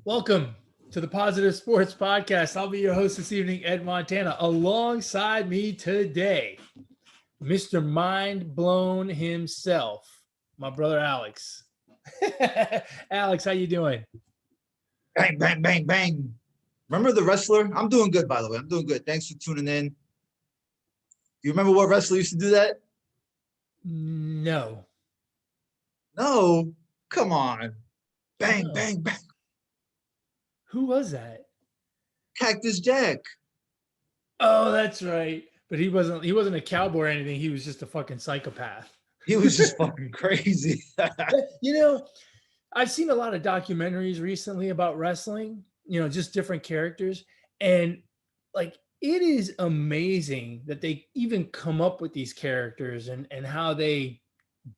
Welcome to the Positive Sports Podcast. I'll be your host this evening, Ed Montana. Alongside me today, Mr. Mind Blown himself, my brother Alex. Alex, how you doing? Bang, bang, bang, bang. Remember the wrestler? I'm doing good, by the way. I'm doing good. Thanks for tuning in. You remember what wrestler used to do that? No. No. Come on. Bang, No. bang, bang. Who was that? Cactus Jack. Oh, that's right. But he wasn't a cowboy or anything. He was just a fucking psychopath. He was just fucking crazy. You know, I've seen a lot of documentaries recently about wrestling, just different characters. And like, it is amazing that they even come up with these characters and how they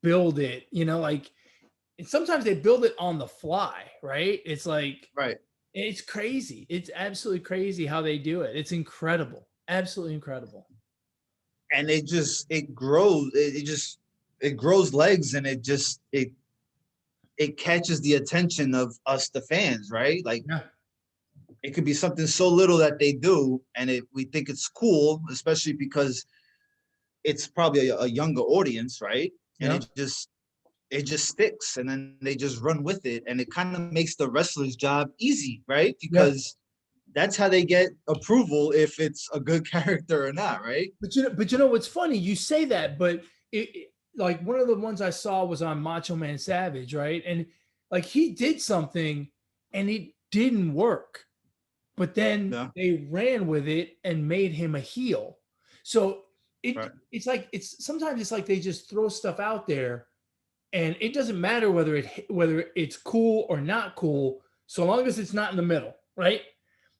build it, and sometimes they build it on the fly, right? It's like, Right. it's crazy. It's absolutely crazy how they do it. It's incredible. Absolutely incredible. And it grows. It grows legs, and it catches the attention of us, the fans, right? Like, Yeah. It could be something so little that they do, and we think it's cool, especially because it's probably a younger audience, right? And Yeah. it just sticks, and then they just run with it, and it kind of makes the wrestler's job easy, right? Yeah. Because that's how they get approval if it's a good character or not, right? But you know what's funny? You say that, but like one of the ones I saw was on Macho Man Savage, right? And like he did something and it didn't work, but then Yeah. they ran with it and made him a heel. So Right. it's like sometimes it's like they just throw stuff out there, and it doesn't matter whether it's cool or not cool, so long as it's not in the middle, right?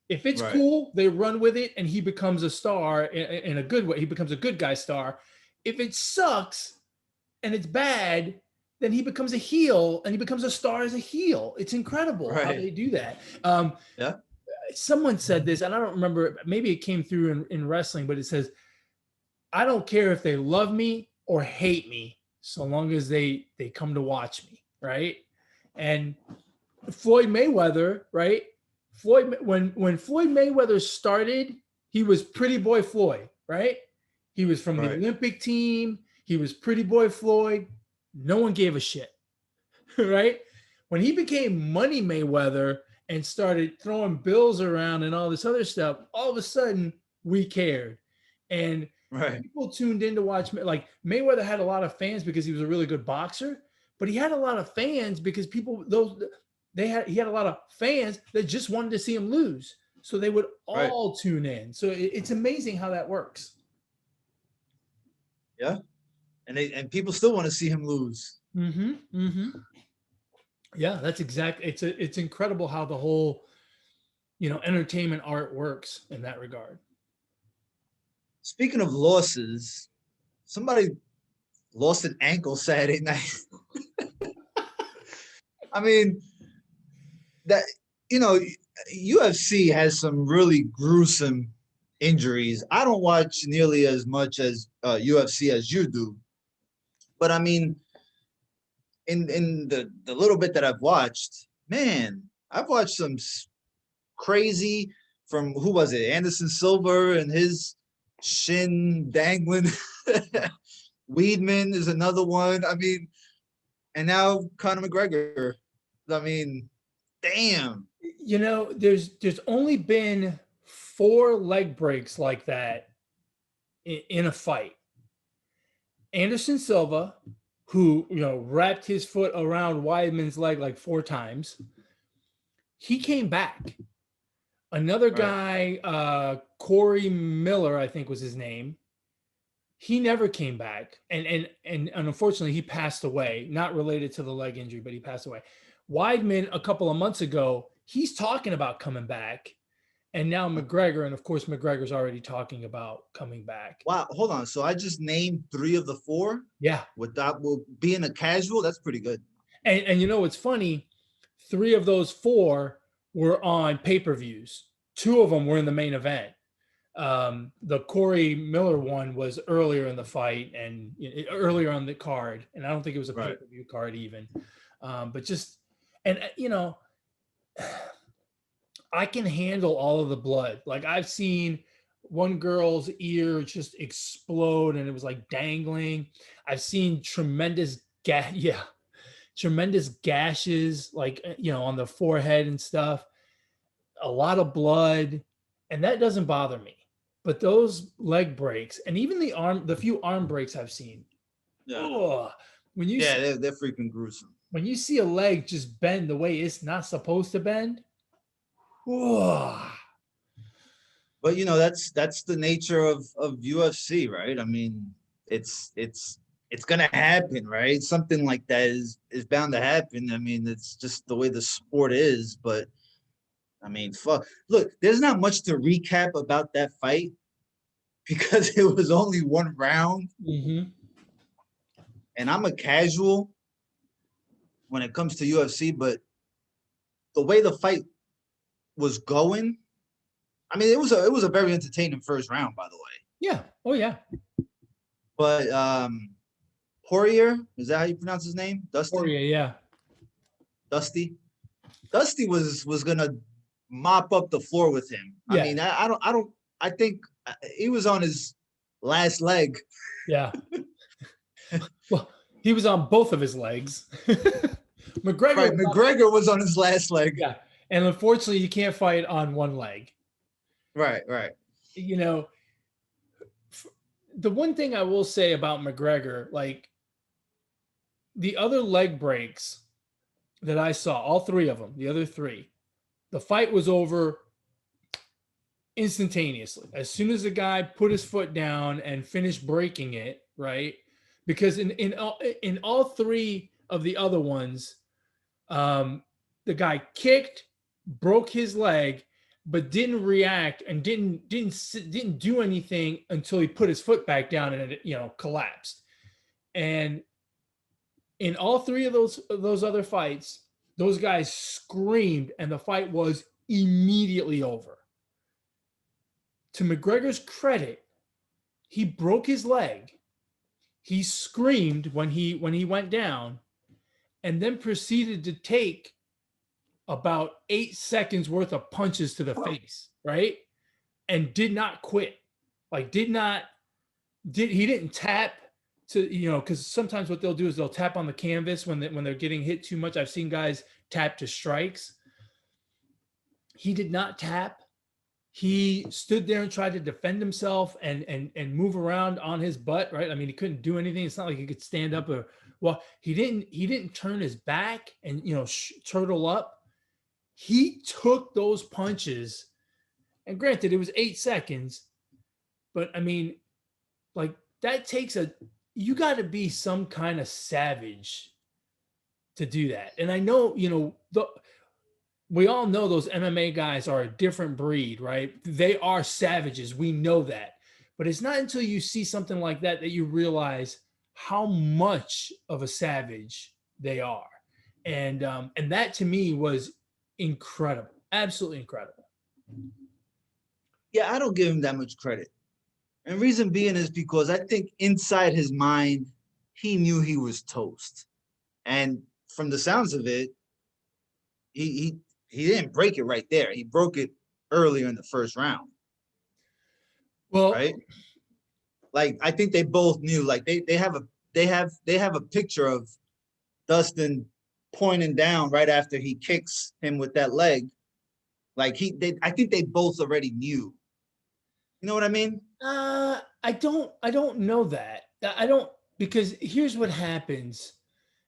If it's Right. cool, they run with it and he becomes a star in a good way. He becomes a good guy star. If it sucks and it's bad, then he becomes a heel and he becomes a star as a heel. It's incredible how Right. they do that. Yeah. Someone said this, and I don't remember, maybe it came through in wrestling, but it says, I don't care if they love me or hate me, so long as they come to watch me, right? And Floyd Mayweather, right? When Floyd Mayweather started, he was Pretty Boy Floyd, right? He was from the Right. Olympic team. He was Pretty Boy Floyd. No one gave a shit, right? When he became Money Mayweather and started throwing bills around and all this other stuff, all of a sudden we cared. And Right. people tuned in to watch. Like, Mayweather had a lot of fans because he was a really good boxer, but he had a lot of fans because he had a lot of fans that just wanted to see him lose. So they would Right. all tune in. So it's amazing how that works. Yeah. And people still want to see him lose. Mm-hmm. Mm-hmm. Yeah, that's exactly. It's incredible how the whole, entertainment art works in that regard. Speaking of losses, somebody lost an ankle Saturday night. I mean, that UFC has some really gruesome injuries. I don't watch nearly as much as UFC as you do, but I mean, in the little bit that I've watched, man, I've watched some crazy, from who was it? Anderson Silva and his shin dangling. Weidman is another one. I mean, and now Conor McGregor. I mean, damn. There's only been 4 leg breaks like that in a fight. Anderson Silva, who wrapped his foot around Weidman's leg like 4 times, he came back. Another guy, Corey Miller, I think was his name. He never came back, and unfortunately, he passed away. Not related to the leg injury, but he passed away. Weidman, a couple of months ago, he's talking about coming back, and now McGregor, and of course, McGregor's already talking about coming back. Wow, hold on. So I just named 3 of the 4. Yeah, Without being a casual, that's pretty good. and what's funny? 3 of those 4 were on pay-per-views. 2 of them were in the main event. The Corey Miller one was earlier in the fight and earlier on the card, and I don't think it was a pay-per-view card even. But just, and I can handle all of the blood. Like I've seen one girl's ear just explode and it was like dangling. I've seen tremendous gashes like on the forehead and stuff. A lot of blood, and that doesn't bother me. But those leg breaks and even the few arm breaks I've seen. Yeah, Oh, when you yeah, see, they're freaking gruesome. when you see a leg just bend the way it's not supposed to bend, oh, But that's the nature of UFC, right? I mean, it's gonna happen, right? Something like that is bound to happen. I mean, it's just the way the sport is. But I mean, fuck. Look, there's not much to recap about that fight because it was only one round, mm-hmm. and I'm a casual when it comes to UFC. But the way the fight was going, I mean, it was a very entertaining first round, by the way. Yeah. Oh yeah. But Poirier, is that how you pronounce his name? Dustin? Poirier, yeah. Dusty? Dusty was gonna mop up the floor with him. I Yeah. mean, I think he was on his last leg. Yeah. Well, he was on both of his legs. McGregor, Right, McGregor was on his last leg. yeah. And unfortunately, you can't fight on one leg. Right, right. The one thing I will say about McGregor, like the other leg breaks that I saw, all three of them, the other three, the fight was over instantaneously. As soon as the guy put his foot down and finished breaking it, right? Because in all three of the other ones, the guy kicked, broke his leg, but didn't react and didn't do anything until he put his foot back down and it collapsed. And in all three of those other fights, those guys screamed and the fight was immediately over. To McGregor's credit, he broke his leg. He screamed when he went down and then proceeded to take about 8 seconds worth of punches to the face, right? And did not quit. Like he didn't tap to, because sometimes what they'll do is they'll tap on the canvas when they're getting hit too much. I've seen guys tap to strikes. He did not tap. He stood there and tried to defend himself and move around on his butt, right? I mean, he couldn't do anything. It's not like he could stand up or he didn't turn his back and turtle up. He took those punches, and granted, it was 8 seconds, but I mean, like that takes you got to be some kind of savage to do that. And I know, we all know those MMA guys are a different breed, right? They are savages. We know that. But it's not until you see something like that that you realize how much of a savage they are. And that to me was incredible. Absolutely incredible. Yeah, I don't give him that much credit. And reason being is because I think inside his mind, he knew he was toast. And from the sounds of it, he didn't break it right there. He broke it earlier in the first round. Well, right? Like I think they both knew. Like they have a picture of Dustin pointing down right after he kicks him with that leg. Like I think they both already knew. You know what I mean? I don't know that. I don't, because here's what happens,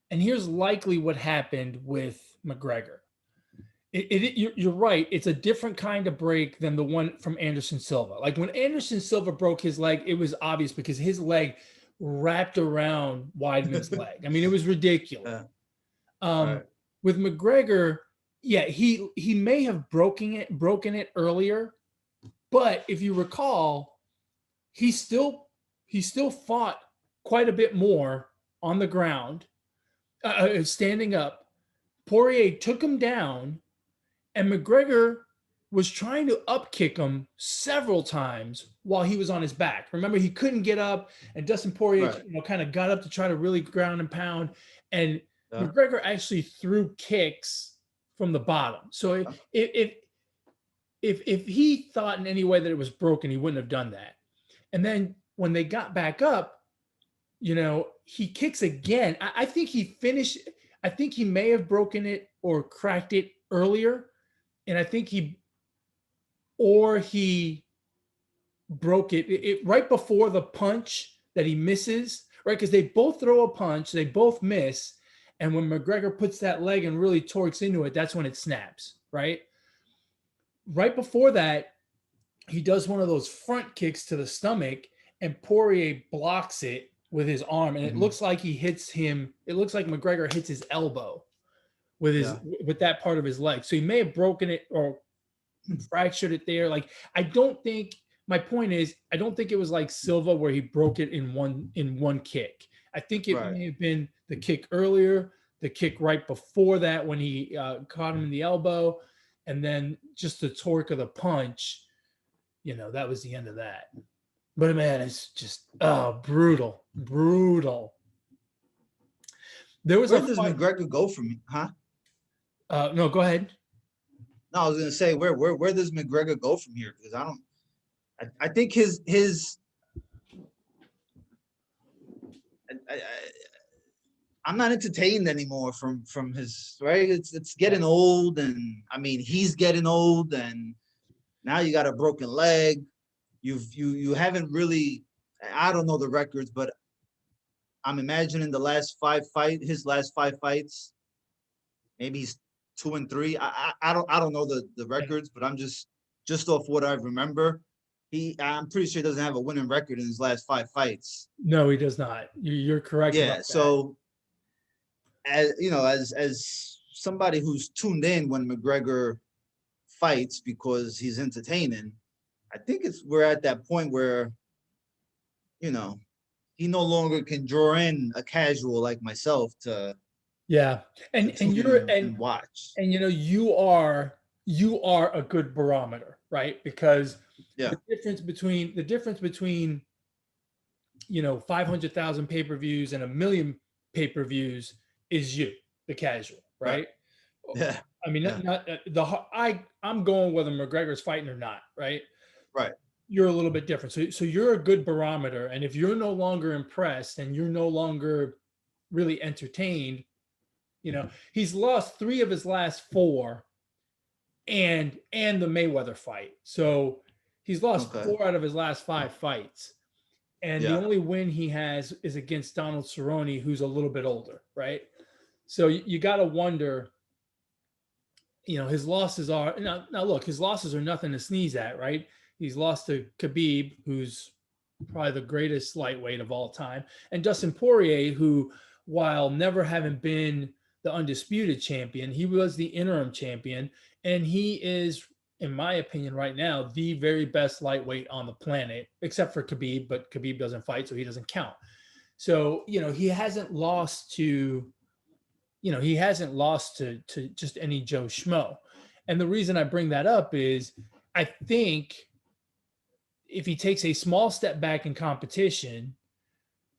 and here's likely what happened with McGregor. You're right. It's a different kind of break than the one from Anderson Silva. Like when Anderson Silva broke his leg, it was obvious because his leg wrapped around Weidman's leg. I mean, it was ridiculous. Right. With McGregor, yeah, he may have broken it earlier, but if you recall, he still fought quite a bit more on the ground, standing up. Poirier took him down, and McGregor was trying to upkick him several times while he was on his back. Remember, he couldn't get up, and Dustin Poirier, kind of got up to try to really ground and pound, and McGregor actually threw kicks from the bottom. So if if he thought in any way that it was broken, he wouldn't have done that. And then when they got back up, he kicks again. I think he finished. I think he may have broken it or cracked it earlier, and I think he broke it right before the punch that he misses, right? Because they both throw a punch, they both miss, and when McGregor puts that leg and really torques into it, that's when it snaps, right? Right before that, he does one of those front kicks to the stomach, and Poirier blocks it with his arm, and it looks like he hits him. It looks like McGregor hits his elbow with that part of his leg. So he may have broken it or fractured it there. Like, I don't think, my point is, I don't think it was like Silva where he broke it in one kick. I think it may have been the kick earlier, the kick right before that when he caught him in the elbow, and then just the torque of the punch. That was the end of that. But man, it's just brutal. There was Where does McGregor go from? Huh? No, go ahead. No, I was gonna say where does McGregor go from here? Because I think I'm not entertained anymore from his right. It's getting old, and I mean he's getting old, and now you got a broken leg. You haven't really. I don't know the records, but I'm imagining his last 5 fights, maybe he's 2-3. I don't know the records, but I'm just off what I remember. I'm pretty sure he doesn't have a winning record in his last 5 fights. No, he does not. You're correct. Yeah. So, as somebody who's tuned in when McGregor fights because he's entertaining, I think we're at that point where, he no longer can draw in a casual like myself to. Yeah, and you're and watch, and you are a good barometer, right? Because the difference between 500,000 pay-per-views and 1 million pay-per-views is you, the casual, right? Yeah. I mean, I'm going whether McGregor's fighting or not, right? Right. You're a little bit different. So you're a good barometer, and if you're no longer impressed and you're no longer really entertained, he's lost 3 of his last 4 and the Mayweather fight. So he's lost 4 out of his last 5 fights. And the only win he has is against Donald Cerrone, who's a little bit older, right? So you got to wonder, his losses are now look, his losses are nothing to sneeze at, right? He's lost to Khabib, who's probably the greatest lightweight of all time, and Dustin Poirier, who, while never having been the undisputed champion, he was the interim champion, and he is, in my opinion, right now, the very best lightweight on the planet, except for Khabib, but Khabib doesn't fight, so he doesn't count. So, he hasn't lost to just any Joe Schmo. And the reason I bring that up is I think if he takes a small step back in competition,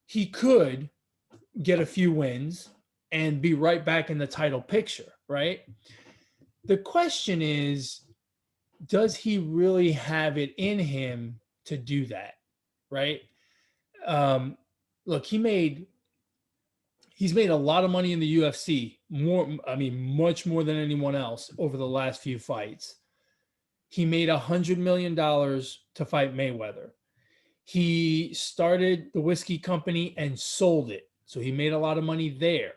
he could get a few wins and be right back in the title picture, right? The question is, does he really have it in him to do that, right? Look, he's made a lot of money in the UFC, much more than anyone else over the last few fights. He made $100 million to fight Mayweather. He started the whiskey company and sold it, so he made a lot of money there.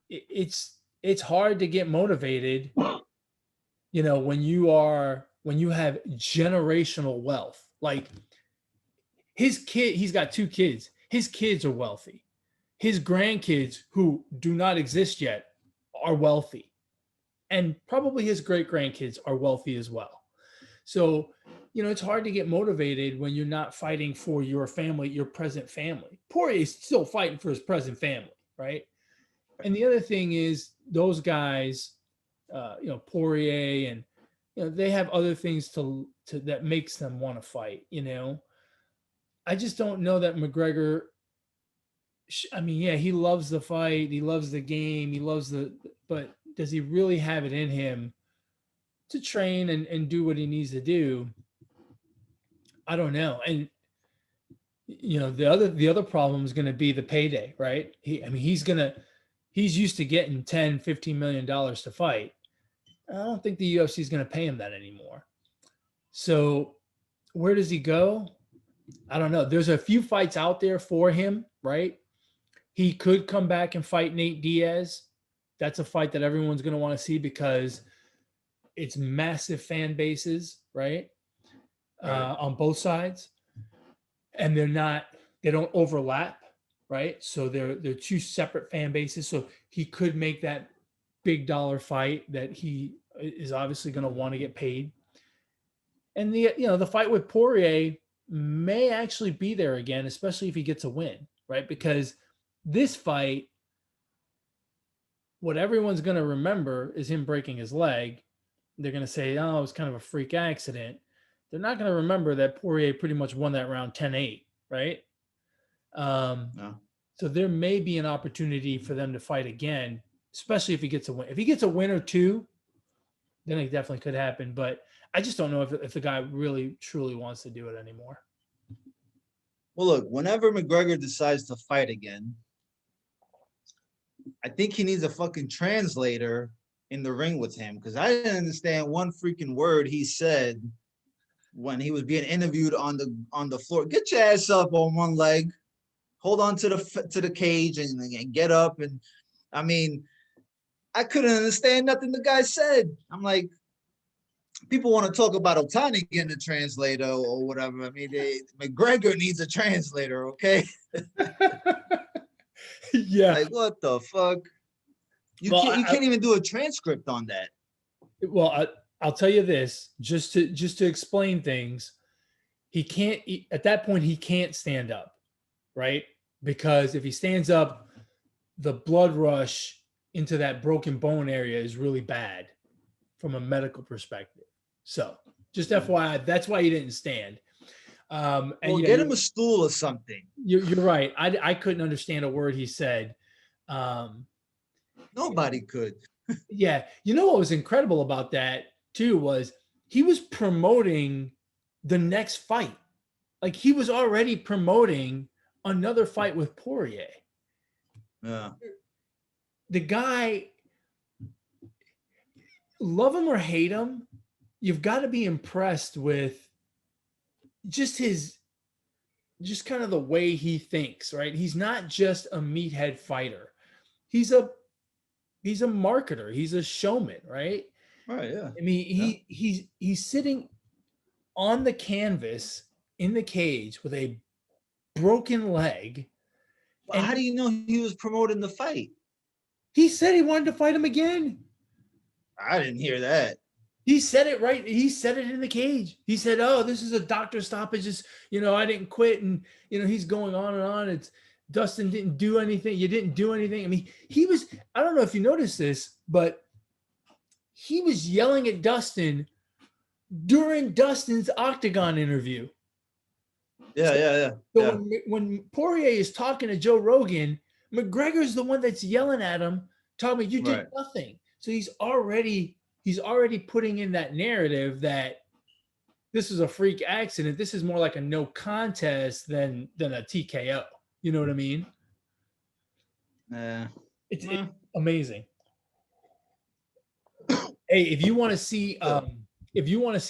It's hard to get motivated, when you have generational wealth. Like he's got 2 kids. His kids are wealthy. His grandkids, who do not exist yet, are wealthy. And probably his great-grandkids are wealthy as well. So, it's hard to get motivated when you're not fighting for your family, your present family. Poirier's still fighting for his present family, right? And the other thing is those guys, Poirier and, they have other things to that makes them want to fight, I just don't know that McGregor. He loves the fight. He loves the game. But does he really have it in him train and do what he needs to do. I don't know. And the other problem is going to be the payday, right? He's used to getting 10, $15 million to fight. I don't think the UFC is going to pay him that anymore. So where does he go? I don't know. There's a few fights out there for him, right? He could come back and fight Nate Diaz. That's a fight that everyone's going to want to see because it's massive fan bases, right? On both sides. And they don't overlap, right? So they're two separate fan bases. So he could make that big dollar fight that he is obviously going to want to get paid. And the fight with Poirier may actually be there again, especially if he gets a win, right? Because this fight, what everyone's going to remember is him breaking his leg. They're going to say, oh, it was kind of a freak accident. They're not going to remember that Poirier pretty much won that round 10-8, right? No. So there may be an opportunity for them to fight again, especially if he gets a win. If he gets a win or two, then it definitely could happen. But I just don't know if the guy really, truly wants to do it anymore. Well, look, whenever McGregor decides to fight again, I think he needs a fucking translator in the ring with him because I didn't understand one freaking word he said when he was being interviewed on the floor. Get your ass up on one leg, hold on to the cage and get up. And I mean, I couldn't understand nothing the guy said. I'm like, people want to talk about Ohtani getting a translator or whatever. I mean, McGregor needs a translator, okay? Yeah. Like, what the fuck? You can't even do a transcript on that. Well, I'll tell you this, just to explain things. He can't, at that point, he can't stand up, right? Because if he stands up, the blood rush into that broken bone area is really bad from a medical perspective. So just FYI, that's why he didn't stand. And get him a stool or something. You're right. I couldn't understand a word he said. Nobody could. Yeah. You know what was incredible about that too was he was promoting the next fight. Like he was already promoting another fight with Poirier. Yeah. The guy, love him or hate him, you've got to be impressed with just kind of the way he thinks, right? He's not just a meathead fighter. He's a marketer. He's a showman, right? Right, yeah. I mean, he's sitting on the canvas in the cage with a broken leg. Well, how do you know he was promoting the fight? He said he wanted to fight him again. I didn't hear that. He said it right. He said it in the cage. He said, "Oh, this is a doctor stoppage. Just, I didn't quit." And, he's going on and on. It's Dustin didn't do anything. You didn't do anything. I mean, I don't know if you noticed this, but he was yelling at Dustin during Dustin's Octagon interview. Yeah. So when Poirier is talking to Joe Rogan, McGregor's the one that's yelling at him, telling me you did nothing. So he's already putting in that narrative that this is a freak accident. This is more like a no contest than a TKO. You know what I mean? It's amazing. Hey, if you want to see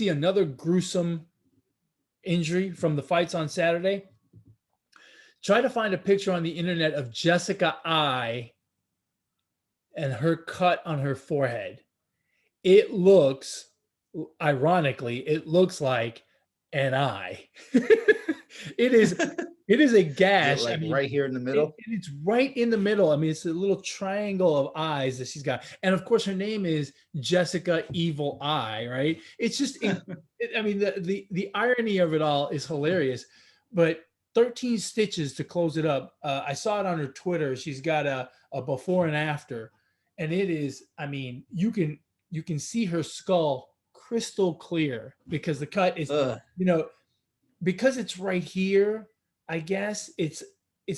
another gruesome injury from the fights on Saturday, try to find a picture on the internet of Jessica Eye and her cut on her forehead. It looks, ironically, like an eye. It is a gash. Like right here in the middle? It's right in the middle. I mean, it's a little triangle of eyes that she's got. And of course, her name is Jessica Evil Eye, right? It's just, I mean, the irony of it all is hilarious. But 13 stitches to close it up. I saw it on her Twitter. She's got a before and after. And it is, I mean, you can see her skull crystal clear because the cut is, because it's right here, I guess it's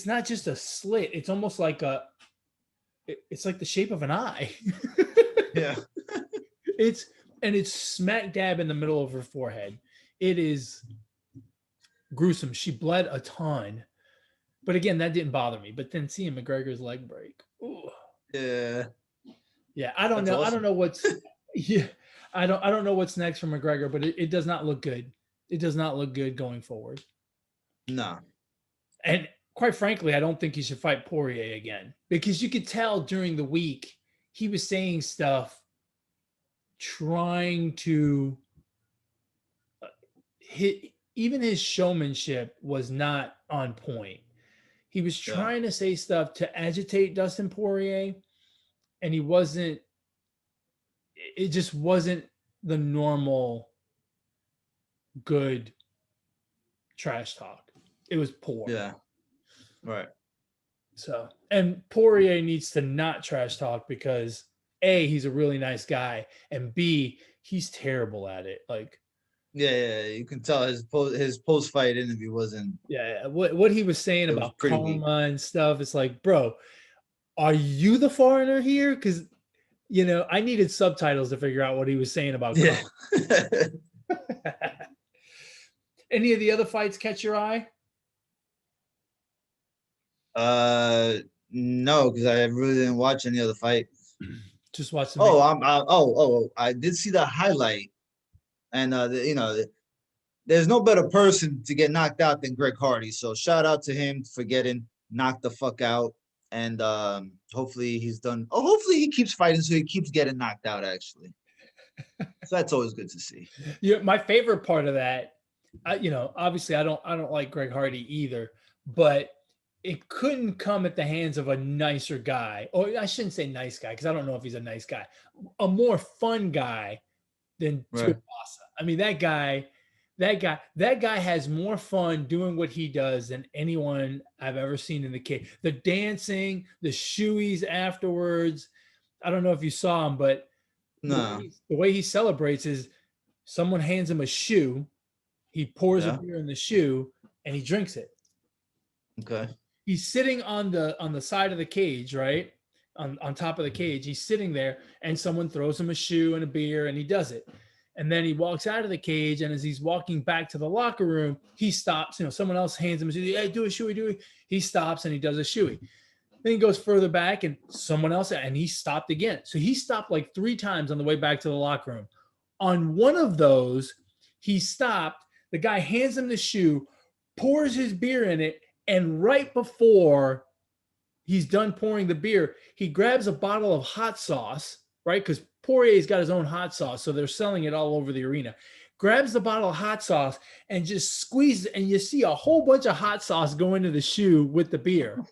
not just a slit. It's almost like it's like the shape of an eye. Yeah. and it's smack dab in the middle of her forehead. It is gruesome. She bled a ton. But again, that didn't bother me. But then seeing McGregor's leg break. Ooh. Yeah. Yeah, I don't That's know. I awesome. don't know what's yeah. I don't know what's next for McGregor, but it does not look good. It does not look good going forward. No. And quite frankly, I don't think he should fight Poirier again because you could tell during the week he was saying stuff trying to hit, even his showmanship was not on point. He was Yeah. trying to say stuff to agitate Dustin Poirier, and he wasn't, it just wasn't the normal good trash talk. It was poor. Yeah. Right. So, and Poirier needs to not trash talk because A, he's a really nice guy, and B, he's terrible at it. Like, Yeah. You can tell his post fight interview wasn't. yeah, what he was saying It was about pretty weak. karma and stuff, it's like, bro, are you the foreigner here? Because I needed subtitles to figure out what he was saying about Yeah. karma. Any of the other fights catch your eye? No, because I really didn't watch any other fight. Just watch the. I did see the highlight, and there's no better person to get knocked out than Greg Hardy. So shout out to him for getting knocked the fuck out, and hopefully he's done. Oh, hopefully he keeps fighting so he keeps getting knocked out. Actually, so that's always good to see. Yeah, my favorite part of that, obviously I don't like Greg Hardy either, but it couldn't come at the hands of a nicer guy, or I shouldn't say nice guy because I don't know if he's a nice guy, a more fun guy than Right. Tuivasa. I mean, that guy has more fun doing what he does than anyone I've ever seen in the cage. The dancing, the shoeys afterwards. I don't know if you saw him, but No. the way he celebrates is someone hands him a shoe, he pours a Yeah. beer in the shoe, and he drinks it. Okay. He's sitting on the side of the cage, right? On top of the cage. He's sitting there, and someone throws him a shoe and a beer, and he does it. And then he walks out of the cage, and as he's walking back to the locker room, he stops. Someone else hands him a shoe. Hey, do a shoey, do it. He stops and he does a shoey. Then he goes further back, and someone else, and he stopped again. So he stopped like 3 times on the way back to the locker room. On one of those, he stopped. The guy hands him the shoe, pours his beer in it, and right before he's done pouring the beer, he grabs a bottle of hot sauce, right? Because Poirier's got his own hot sauce, so they're selling it all over the arena. Grabs the bottle of hot sauce and just squeezes it, and you see a whole bunch of hot sauce go into the shoe with the beer.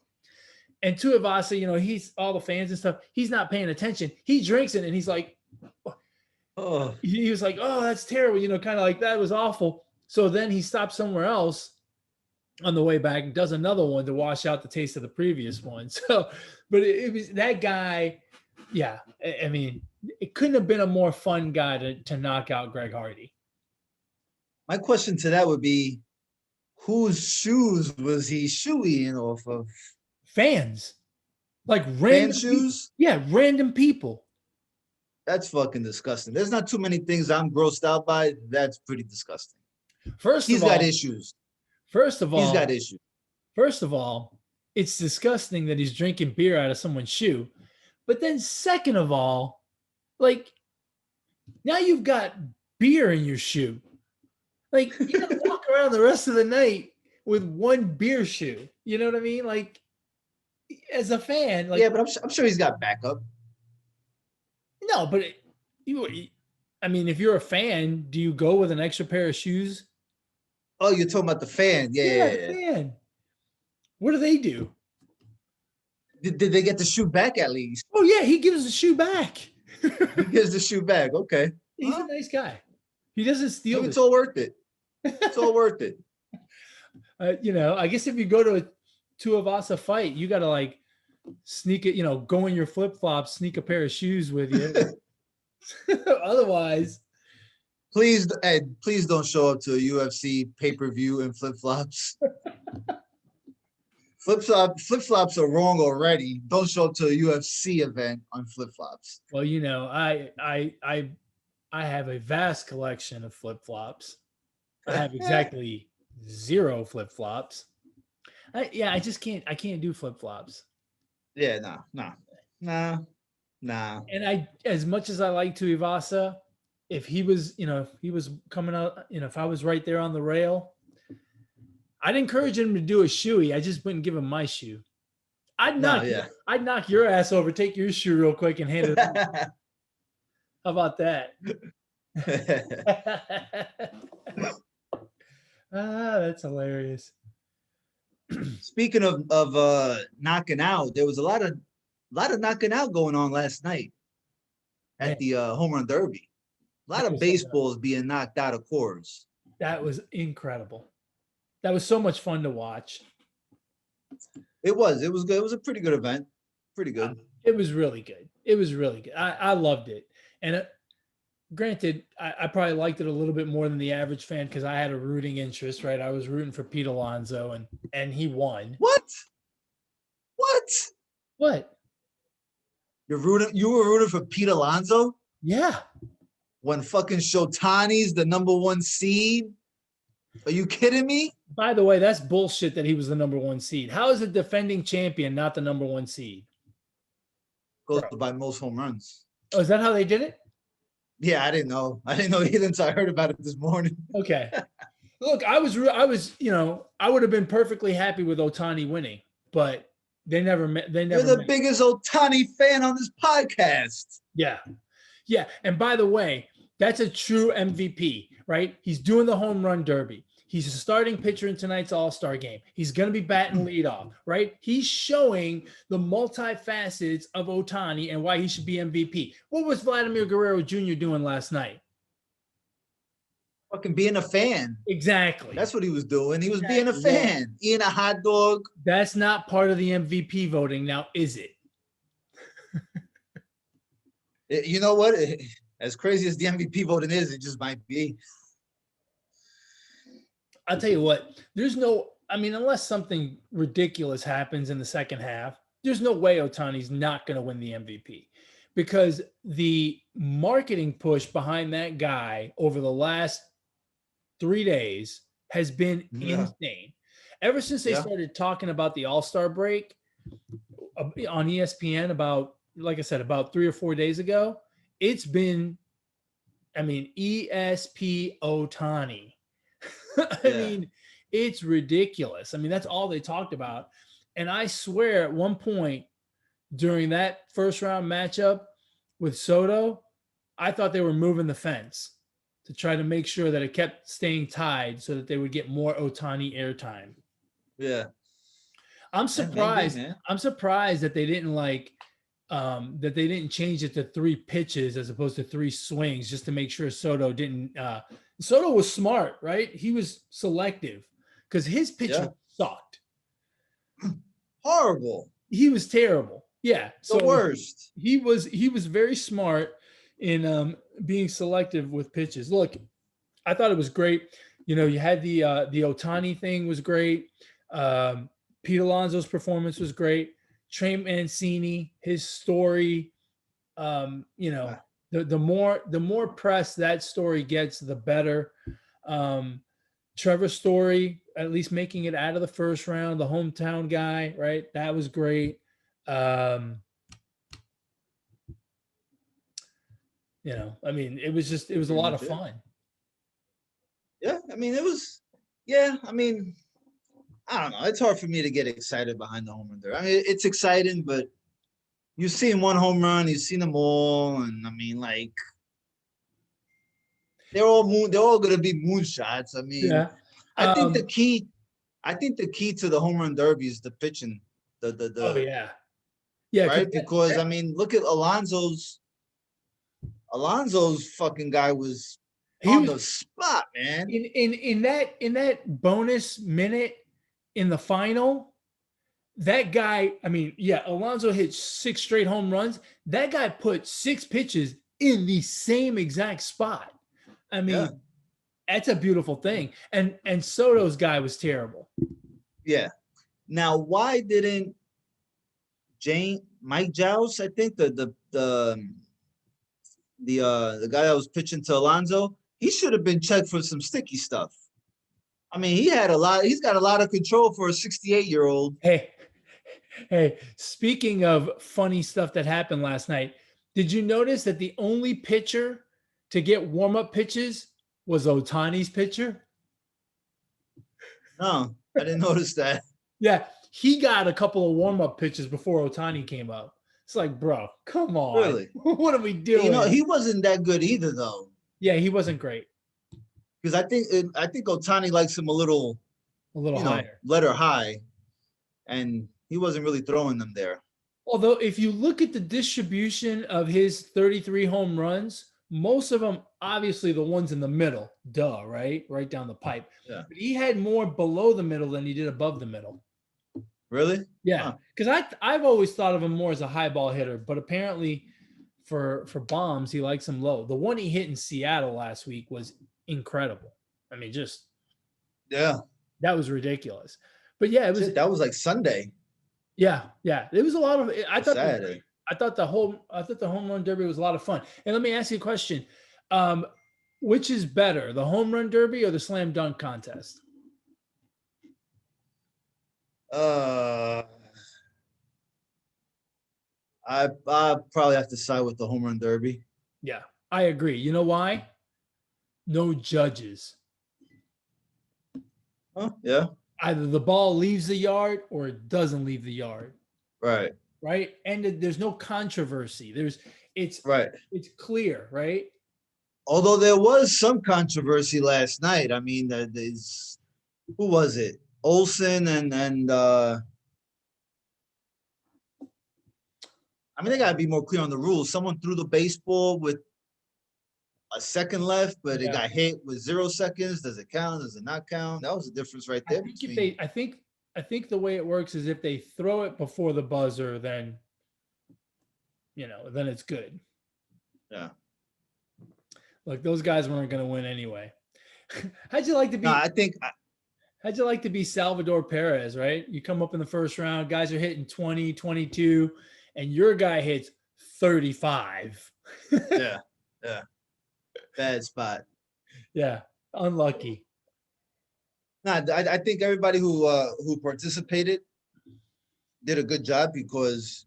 And Tuivasa, he's all the fans and stuff. He's not paying attention. He drinks it, and he's like, oh, he was like, oh, that's terrible. Kind of like that was awful. So then he stops somewhere else on the way back and does another one to wash out the taste of the previous one. So, but it was that guy. Yeah. I mean, it couldn't have been a more fun guy to knock out Greg Hardy. My question to that would be, whose shoes was he shoeing off of? Fans. Like Fan random shoes? People. Yeah, random people. That's fucking disgusting. There's not too many things I'm grossed out by. That's pretty disgusting. He's got issues. First of all, he's got issues. First of all, it's disgusting that he's drinking beer out of someone's shoe. But then second of all, like, now you've got beer in your shoe. Like, you gotta walk around the rest of the night with one beer shoe. You know what I mean? Like, as a fan, like, yeah, but I'm sure he's got backup. No, but I mean, if you're a fan, do you go with an extra pair of shoes? Oh, you're talking about the fan? Yeah. The fan. What do they do? Did they get the shoe back at least? Oh yeah, he gives the shoe back. He gives the shoe back. Okay, he's a nice guy. He doesn't steal. So it's all worth it. It's all worth it. I guess if you go to a Tuivasa fight, you got to like sneak it. Go in your flip flops, sneak a pair of shoes with you. Otherwise, please, Ed, please don't show up to a UFC pay-per-view in flip flops. Flip flops are wrong already. Don't show up to a UFC event on flip flops. Well, I I have a vast collection of flip flops. I have exactly 0 flip flops. I just can't. I can't do flip flops. Yeah, nah. And as much as I like Tuivasa, if he was, if he was coming out, if I was right there on the rail, I'd encourage him to do a shoey. I just wouldn't give him my shoe. I'd No, knock, yeah. I'd knock your ass over, take your shoe real quick, and hand it. How about that? That's hilarious. Speaking of knocking out, there was a lot of knocking out going on last night at the home run derby. A lot of baseballs being knocked out of cores. That was incredible. That was so much fun to watch. It was good. It was a pretty good event. Pretty good. It was really good. It was really good. I loved it. And granted, I probably liked it a little bit more than the average fan because I had a rooting interest, right? I was rooting for Pete Alonso, and he won. What? You were rooting for Pete Alonso? Yeah. When fucking Shotani's the #1 seed? Are you kidding me? By the way, that's bullshit that he was the #1 seed. How is a defending champion not the #1 seed? Goes by most home runs. Oh, is that how they did it? Yeah, I didn't know. I didn't know either until I heard about it this morning. Okay. Look, I was, I would have been perfectly happy with Ohtani winning, but they never met. You're the biggest Ohtani fan on this podcast. Yeah. Yeah. And by the way, that's a true MVP, right? He's doing the home run derby. He's a starting pitcher in tonight's All Star game. He's going to be batting leadoff, right? He's showing the multifacets of Ohtani and why he should be MVP. What was Vladimir Guerrero Jr. doing last night? Fucking being a fan. Exactly. That's what he was doing. He was being a fan, eating a hot dog. That's not part of the MVP voting now, is it? You know what? As crazy as the MVP voting is, it just might be. I'll tell you what, unless something ridiculous happens in the second half, there's no way Ohtani's not going to win the MVP because the marketing push behind that guy over the last 3 days has been insane. Ever since they started talking about the All Star break on ESPN about 3 or 4 days ago, it's been, ESP Ohtani. It's ridiculous. That's all they talked about. And I swear at one point during that first round matchup with Soto, I thought they were moving the fence to try to make sure that it kept staying tied so that they would get more Ohtani airtime. Yeah. I'm surprised. I'm surprised that they didn't that they didn't change it to 3 pitches as opposed to 3 swings just to make sure Soto didn't. Soto was smart, right? He was selective because his pitching sucked. Horrible. He was terrible. Yeah. The worst. He was very smart in being selective with pitches. Look, I thought it was great. You had the Ohtani thing was great. Pete Alonso's performance was great. Trey Mancini, his story, the more press that story gets, the better. Trevor's story, at least making it out of the first round, the hometown guy, right? That was great. It was a lot of fun. Yeah, it was. Yeah, I don't know. It's hard for me to get excited behind the home run there. It's exciting, but you've seen one home run, you've seen them all, and they're all gonna be moonshots. I think the key to the home run derby is the pitching. Right? Because look at Alonso's fucking guy was on the spot, man. In that bonus minute in the final, that guy, Alonso hit 6 straight home runs. That guy put 6 pitches in the same exact spot. That's a beautiful thing. And Soto's guy was terrible. Yeah. Now, why didn't Mike Joust, I think the the guy that was pitching to Alonso, he should have been checked for some sticky stuff. I mean, he's got a lot of control for a 68-year-old. Hey, speaking of funny stuff that happened last night, did you notice that the only pitcher to get warm-up pitches was Ohtani's pitcher? No, I didn't notice that. Yeah, he got a couple of warm-up pitches before Ohtani came up. It's like, bro, come on. Really? What are we doing? He wasn't that good either, though. Yeah, he wasn't great. Because I think Ohtani likes him a little Higher. letter high, and he wasn't really throwing them there. Although, if you look at the distribution of his 33 home runs, most of them, obviously, the ones in the middle, right down the pipe. Yeah. But he had more below the middle than he did above the middle. Really? Yeah, because I've always thought of him more as a high ball hitter, but apparently, for bombs, he likes them low. The one he hit in Seattle last week was incredible. I mean, that was ridiculous. But yeah, that was like Sunday. Yeah. It was a lot of. I thought Saturday. I thought the home run derby was a lot of fun. And let me ask you a question: which is better, the home run derby or the slam dunk contest? I probably have to side with the home run derby. Yeah, I agree. You know why? No judges. Oh, yeah. Either the ball leaves the yard or it doesn't leave the yard. Right. Right. And there's no controversy. It's clear, right? Although there was some controversy last night. I mean, who was it? Olsen and I mean, they gotta be more clear on the rules. Someone threw the baseball with a second left, but it got hit with 0 seconds. Does it count? Does it not count? That was the difference right there. I think the way it works is if they throw it before the buzzer, then then it's good. Yeah. Look, those guys weren't going to win anyway. How'd you like to be? How'd you like to be Salvador Perez, right? You come up in the first round, guys are hitting 20, 22, and your guy hits 35. Yeah. Bad spot. Yeah, unlucky. I think everybody who participated did a good job because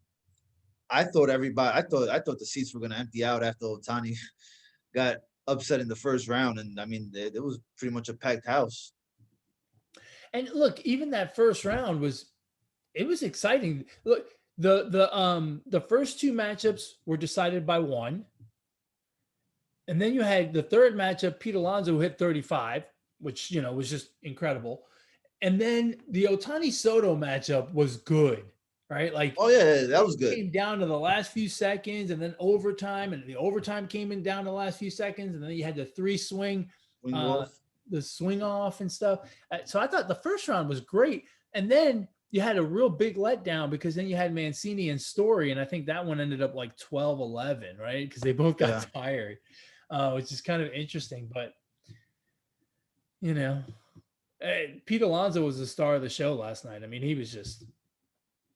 I thought the seats were going to empty out after Ohtani got upset in the first round, and I mean it was pretty much a packed house. And look, even that first round was exciting. Look, the first two matchups were decided by one. And then you had the third matchup, Pete Alonso, who hit 35, which, was just incredible. And then the Ohtani Soto matchup was good, right? Like, oh yeah, that was good. It came down to the last few seconds, and then overtime, and the overtime came in down to the last few seconds, and then you had the three swing off and stuff. So I thought the first round was great. And then you had a real big letdown because then you had Mancini and Story, and I think that one ended up like 12-11, right? Because they both got tired. Which is kind of interesting, but Pete Alonso was the star of the show last night. I mean, he was just,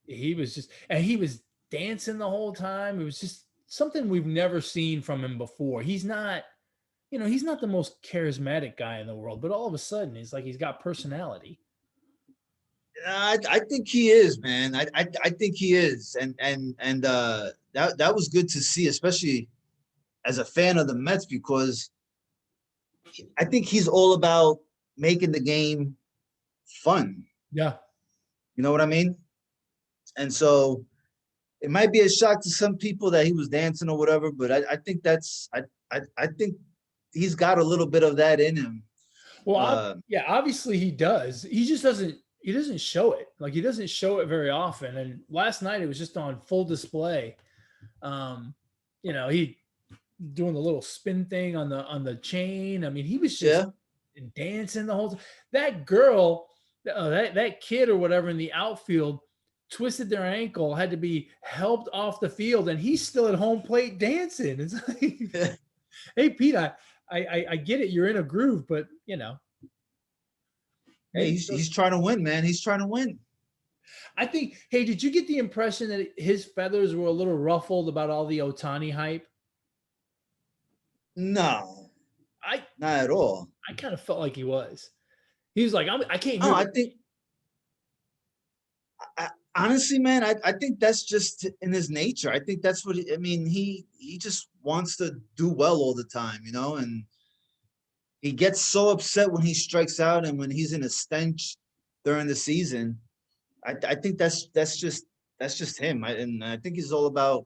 and he was dancing the whole time. It was just something we've never seen from him before. He's not, he's not the most charismatic guy in the world, but all of a sudden it's like he's got personality. I think he is, man. I think he is, and that was good to see, especially as a fan of the Mets, because I think he's all about making the game fun. Yeah. You know what I mean? And so it might be a shock to some people that he was dancing or whatever, but I think I think he's got a little bit of that in him. Well, obviously he does. He just doesn't show it. Like, he doesn't show it very often. And last night it was just on full display. He doing the little spin thing on the chain. I mean, he was just dancing the whole time. That girl, that kid or whatever in the outfield twisted their ankle, had to be helped off the field, and he's still at home plate dancing. It's like, hey, Pete, I get it. You're in a groove, but Hey, he's trying to win, man. He's trying to win. I think, hey, did you get the impression that his feathers were a little ruffled about all the Ohtani hype? No, I not at all. I kind of felt like he was. He was like, I can't No, hear. I think honestly, man, I think that's just in his nature. I think that's what I mean. He just wants to do well all the time, and he gets so upset when he strikes out and when he's in a stench during the season. I think that's just him. And I think he's all about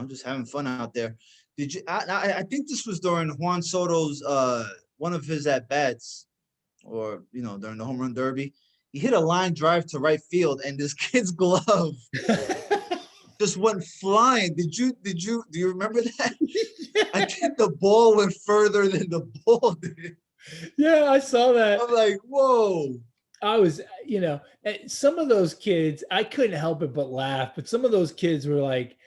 just having fun out there. Did you? I think this was during Juan Soto's one of his at bats, or during the home run derby. He hit a line drive to right field, and this kid's glove just went flying. Do you remember that? I think the ball went further than the ball did. Yeah, I saw that. I'm like, whoa. I was, some of those kids, I couldn't help it but laugh. But some of those kids were like,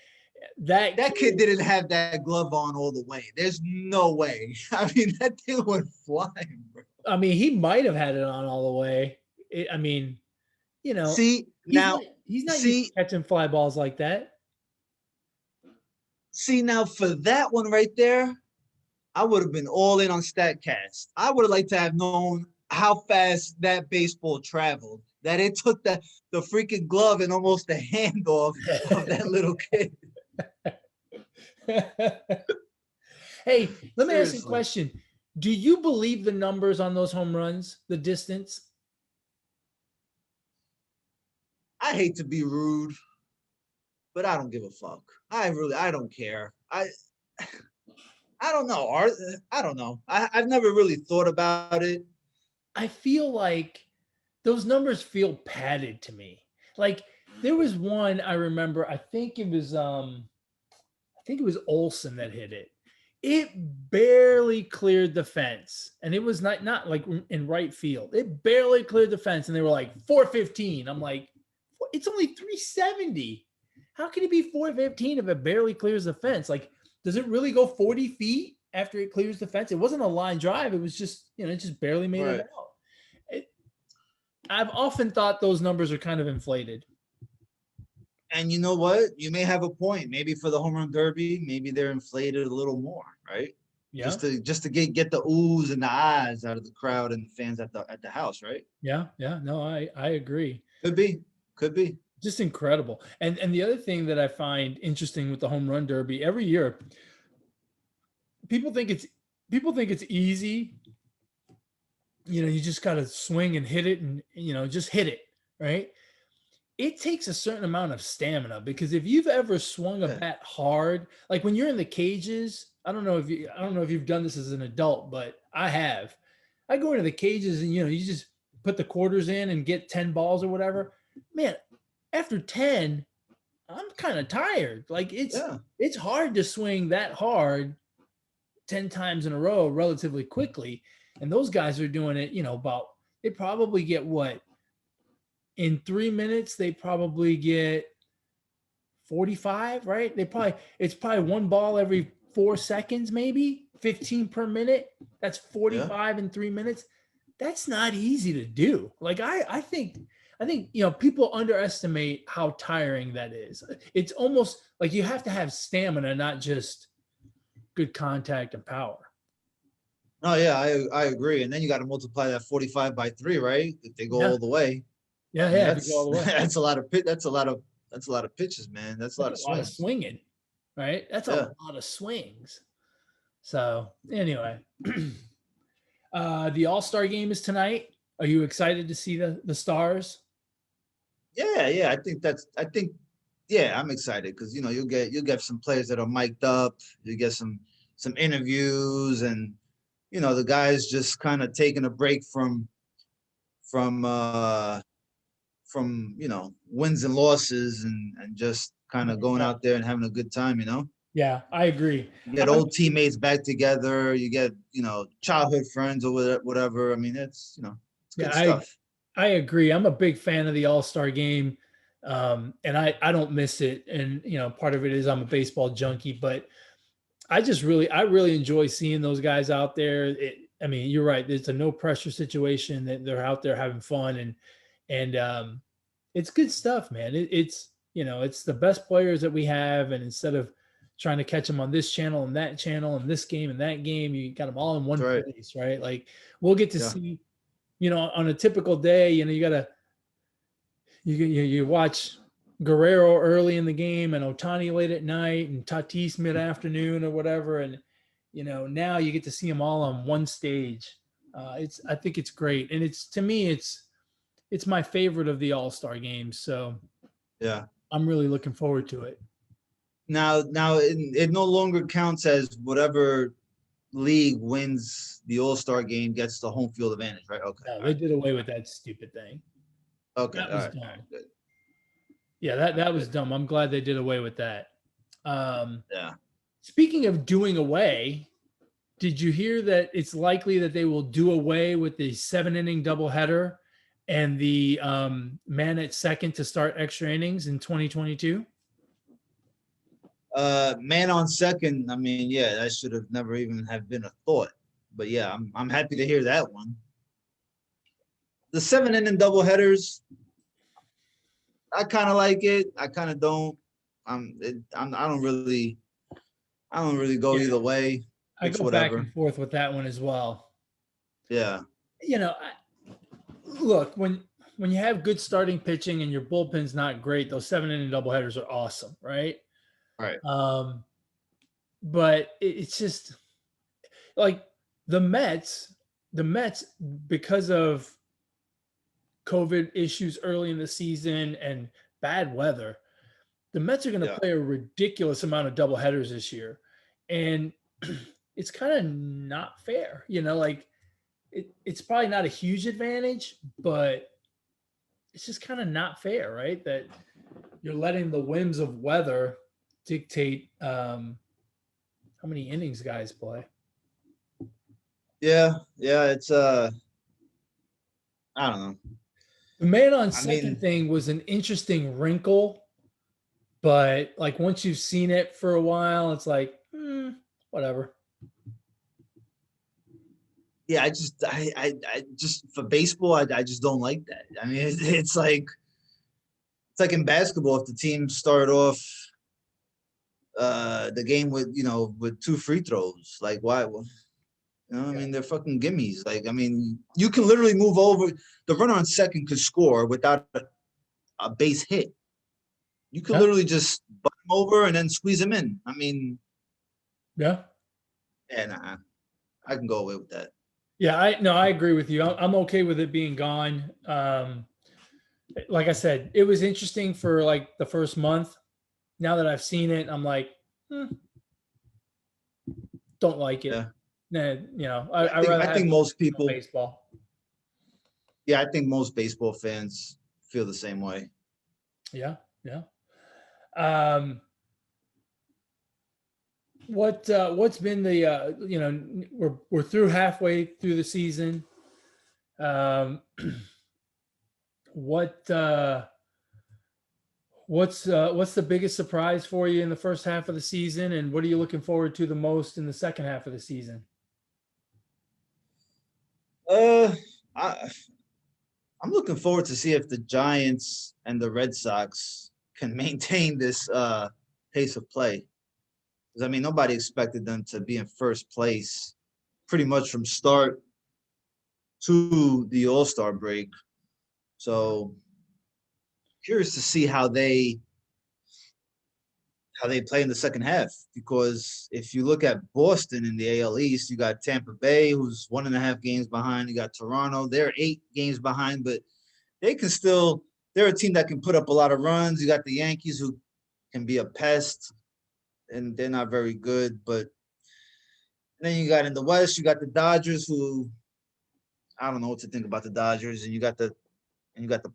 That kid didn't have that glove on all the way. There's no way. I mean, that thing went flying, bro. I mean, he might have had it on all the way. I mean, See, he's now, not used see, to catching fly balls like that. see, now for that one right there, I would have been all in on Statcast. I would have liked to have known how fast that baseball traveled. That it took the freaking glove and almost the handoff of that little kid. Hey, let me ask you a Seriously. question. Do you believe the numbers on those home runs, the distance? I hate to be rude, but I don't give a fuck. I don't care. I don't know. I don't know. I've never really thought about it. I feel like those numbers feel padded to me. Like there was one I remember, I think it was Olson that hit it. It barely cleared the fence, and it was not like in right field. It barely cleared the fence, and they were like 415. I'm like, it's only 370. How can it be 415 if it barely clears the fence? Like, does it really go 40 feet after it clears the fence? It wasn't a line drive. It was just, it just barely made it out. I've often thought those numbers are kind of inflated. And you know what? You may have a point. Maybe for the home run derby, maybe they're inflated a little more, right? Yeah. Just to get the oohs and the ahs out of the crowd and the fans at the house, right? Yeah. No, I agree. Could be. Just incredible. And the other thing that I find interesting with the home run derby, every year, people think it's easy. You just got to swing and hit it and just hit it, right? It takes a certain amount of stamina, because if you've ever swung a bat hard, like when you're in the cages, I don't know if you've done this as an adult, but I have. I go into the cages and you just put the quarters in and get 10 balls or whatever. Man, after 10, I'm kind of tired. Like it's hard to swing that hard 10 times in a row relatively quickly. And those guys are doing it, they probably get what? In 3 minutes, they probably get 45, right? It's probably one ball every 4 seconds, maybe 15 per minute. That's 45 in 3 minutes. That's not easy to do. Like I think people underestimate how tiring that is. It's almost like you have to have stamina, not just good contact and power. Oh yeah, I agree. And then you got to multiply that 45 by 3, right? If they go all the way. Yeah, That's a lot of that's a lot of pitches, man. That's a lot of swinging, right? That's a lot of swings. So anyway, the All Star game is tonight. Are you excited to see the stars? Yeah. I'm excited because you'll get some players that are mic'd up. You get some interviews, and the guys just kind of taking a break from wins and losses, and just kind of going out there and having a good time. Yeah, I agree. You get old teammates back together. You get childhood friends or whatever. I mean, it's good stuff. I agree. I'm a big fan of the All Star game, and I don't miss it. And part of it is I'm a baseball junkie, but I really enjoy seeing those guys out there. I mean, you're right. It's a no pressure situation that they're out there having fun, and it's good stuff, man. It's the best players that we have, and instead of trying to catch them on this channel and that channel and this game and that game. You got them all in one That's right. place, right? Like we'll get to Yeah. see, on a typical day, you got to you watch Guerrero early in the game and Ohtani late at night and Tatis mid-afternoon or whatever, and now you get to see them all on one stage. I think it's great, and to me it's my favorite of the All-Star games. So Yeah. I'm really looking forward to it. Now it no longer counts as whatever league wins the All-Star game gets the home field advantage, right? Okay. No, they did away with that stupid thing. Okay. That All was right. dumb. All right, good. Yeah, that was dumb. I'm glad they did away with that. Yeah. Speaking of doing away, did you hear that it's likely that they will do away with the 7-inning doubleheader and the man at second to start extra innings in 2022? Man on second. I mean, yeah, that should have never even have been a thought. But yeah, I'm happy to hear that one. The 7-inning doubleheaders, I kind of like it. I kind of don't. I don't really go either way. I It's go whatever. back and forth with that one as well. Yeah. Look, when you have good starting pitching and your bullpen's not great, those 7-inning doubleheaders are awesome, right? Right. But it's just like the Mets, because of COVID issues early in the season and bad weather, the Mets are going to play a ridiculous amount of doubleheaders this year. And it's kind of not fair, like it's probably not a huge advantage, but it's just kind of not fair, right? That you're letting the whims of weather dictate how many innings guys play. Yeah, it's I don't know. The man on second thing was an interesting wrinkle, but like once you've seen it for a while, it's like whatever. Yeah, I just for baseball, I just don't like that. I mean, it's like in basketball, if the team start off the game with 2 free throws, like why? I mean, they're fucking gimmies. Like, I mean, you can literally move over. The runner on second could score without a base hit. You could literally just butt him over and then squeeze him in. I mean, yeah, nah, I can go away with that. Yeah, I agree with you. I'm okay with it being gone. Like I said, it was interesting for like the first month. Now that I've seen it, I'm like, don't like it. Yeah. I think most people baseball. Yeah, I think most baseball fans feel the same way. Yeah. What's been the we're through halfway through the season. What's the biggest surprise for you in the first half of the season, and what are you looking forward to the most in the second half of the season? I'm looking forward to see if the Giants and the Red Sox can maintain this pace of play. Because I mean, nobody expected them to be in first place pretty much from start to the All Star break. So curious to see how they play in the second half, because if you look at Boston in the AL East, you got Tampa Bay, who's 1.5 games behind. You got Toronto, they're 8 games behind, but they can still, they're a team that can put up a lot of runs. You got the Yankees, who can be a pest, and they're not very good. But then you got in the West, you got the Dodgers, who I don't know what to think about the Dodgers, and you got the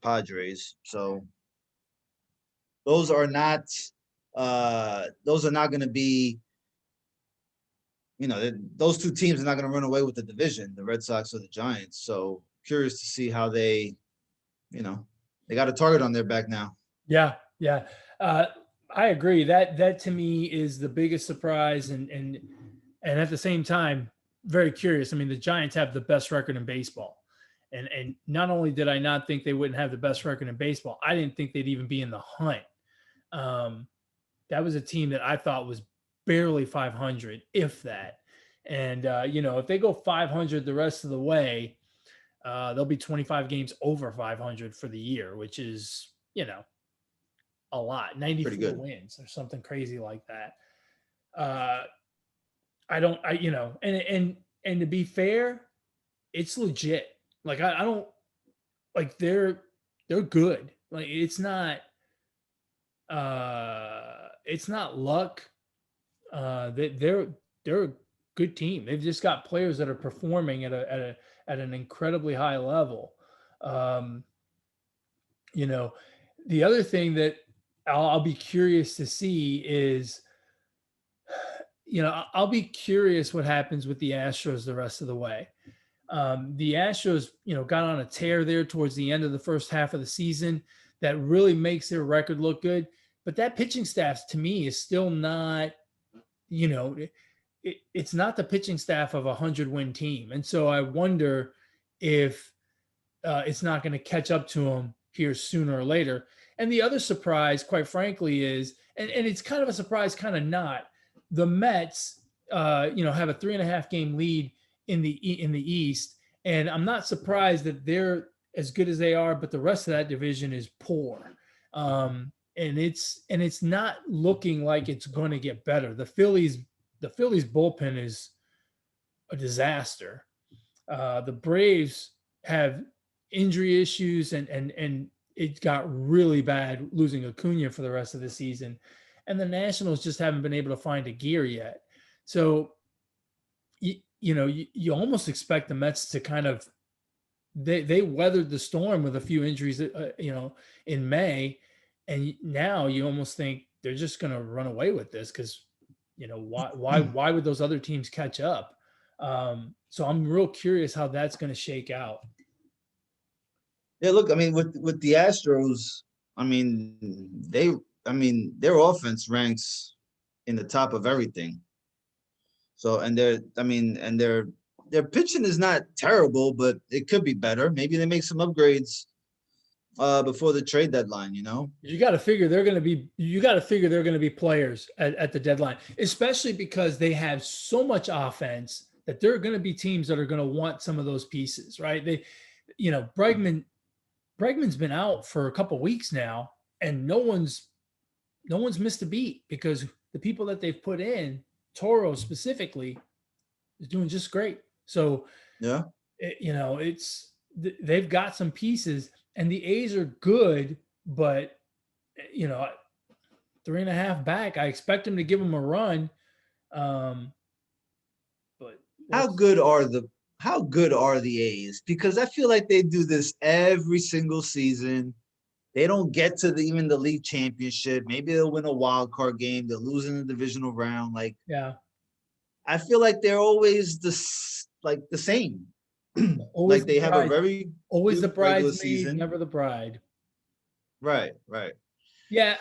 Padres. So those are not going to be, those 2 teams are not going to run away with the division, the Red Sox or the Giants. So curious to see how they got a target on their back now. Yeah. I agree. That to me is the biggest surprise, and at the same time, very curious. I mean, the Giants have the best record in baseball. And not only did I not think they wouldn't have the best record in baseball, I didn't think they'd even be in the hunt. That was a team that I thought was barely 500, if that. And, if they go 500 the rest of the way, they'll be 25 games over 500 for the year, which is, a lot, Pretty 94 good. wins or something crazy like that. I don't, I, and to be fair, it's legit. Like, I don't like they're good. Like, it's not luck. They're a good team. They've just got players that are performing at an incredibly high level. Um, the other thing that I'll be curious to see is, I'll be curious what happens with the Astros the rest of the way. The Astros, got on a tear there towards the end of the first half of the season that really makes their record look good. But that pitching staff, to me, is still not, it's not the pitching staff of a 100-win team. And so I wonder if it's not going to catch up to them here sooner or later. And the other surprise, quite frankly, is, and it's kind of a surprise, kind of not, the Mets, have a 3.5 game lead in the East, and I'm not surprised that they're as good as they are, but the rest of that division is poor, and it's not looking like it's going to get better. The Phillies bullpen is a disaster. The Braves have injury issues, and it got really bad losing Acuna for the rest of the season, and the Nationals just haven't been able to find a gear yet. So you almost expect the Mets to kind of, they weathered the storm with a few injuries, in May, and now you almost think they're just going to run away with this because, why would those other teams catch up? So I'm real curious how that's going to shake out. Yeah, look, I mean, with the Astros, their offense ranks in the top of everything. So, and their pitching is not terrible, but it could be better. Maybe they make some upgrades before the trade deadline. You got to figure they're going to be players at the deadline, especially because they have so much offense that there are going to be teams that are going to want some of those pieces, right? Bregman's been out for a couple weeks now, and no one's missed a beat because the people that they've put in, Toro specifically, is doing just great. So, yeah, they've got some pieces, and the A's are good, but 3.5 back, I expect them to give them a run. But how good are the A's? Because I feel like they do this every single season. They don't get to even the league championship. Maybe they'll win a wild card game. They'll lose in the divisional round. Yeah, I feel like they're always the same. always like they have a very always the bridesmaid, season. never the bride. Right. Yeah,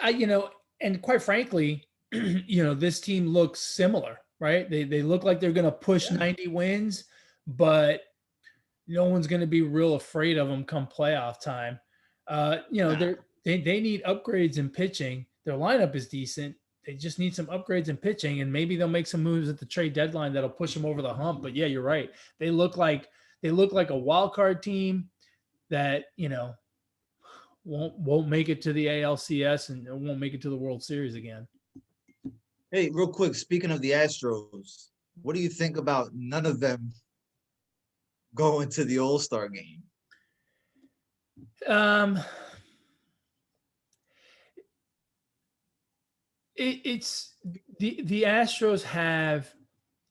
and quite frankly, this team looks similar, right? They look like they're going to push 90 wins, but no one's going to be real afraid of them come playoff time. They need upgrades in pitching. Their lineup is decent. They just need some upgrades in pitching, and maybe they'll make some moves at the trade deadline that'll push them over the hump. But yeah, you're right. They look like a wild card team that won't make it to the ALCS and won't make it to the World Series again. Hey, real quick, speaking of the Astros, what do you think about none of them going to the All Star game? It's the Astros have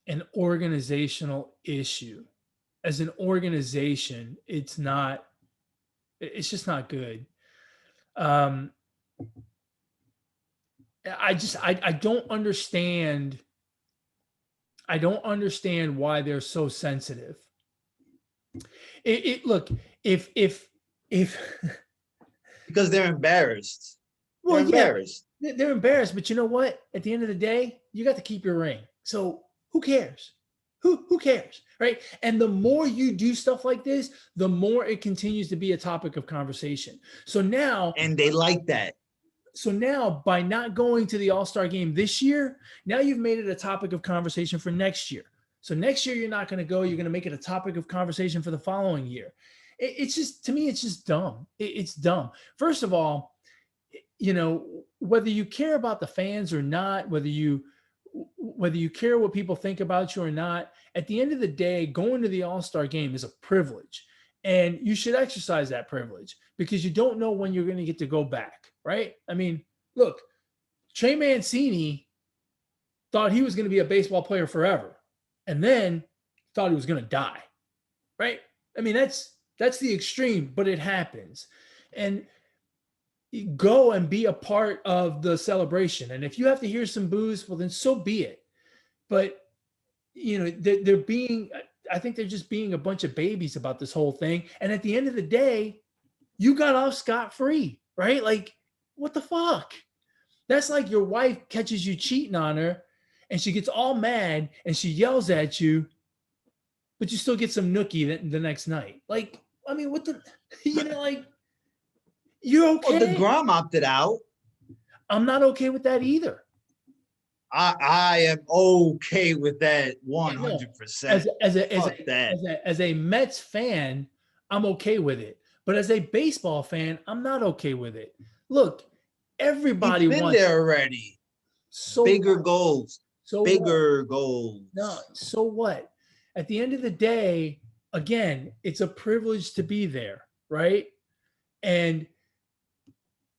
an organizational issue. As an organization, it's just not good. I don't understand. I don't understand why they're so sensitive. Look, if because they're embarrassed. Well, they're embarrassed. Yeah, they're embarrassed, but you know what? At the end of the day, you got to keep your ring. So who cares? Who cares, right? And the more you do stuff like this, the more it continues to be a topic of conversation. So now, and they like that. So now by not going to the All-Star game this year, now you've made it a topic of conversation for next year. So next year you're not going to go. You're going to make it a topic of conversation for the following year. It's just, to me, it's just dumb. It's dumb. First of all, whether you care about the fans or not, whether you care what people think about you or not, at the end of the day, going to the All-Star game is a privilege. And you should exercise that privilege because you don't know when you're going to get to go back, right? I mean, look, Trey Mancini thought he was going to be a baseball player forever and then thought he was going to die, right? I mean, that's the extreme, but it happens. And go and be a part of the celebration. And if you have to hear some boos, well, then so be it. But, I think they're just being a bunch of babies about this whole thing. And at the end of the day, you got off scot-free, right? Like, what the fuck? That's like your wife catches you cheating on her and she gets all mad and she yells at you, but you still get some nookie the next night. Like, I mean, what the, you're okay. Well, DeGrom opted out. I'm not okay with that either. I am okay with that 100%. As a Mets fan, I'm okay with it. But as a baseball fan, I'm not okay with it. Look, everybody wants there already. So bigger goals. Goals. No, so what? At the end of the day, again, it's a privilege to be there, right? And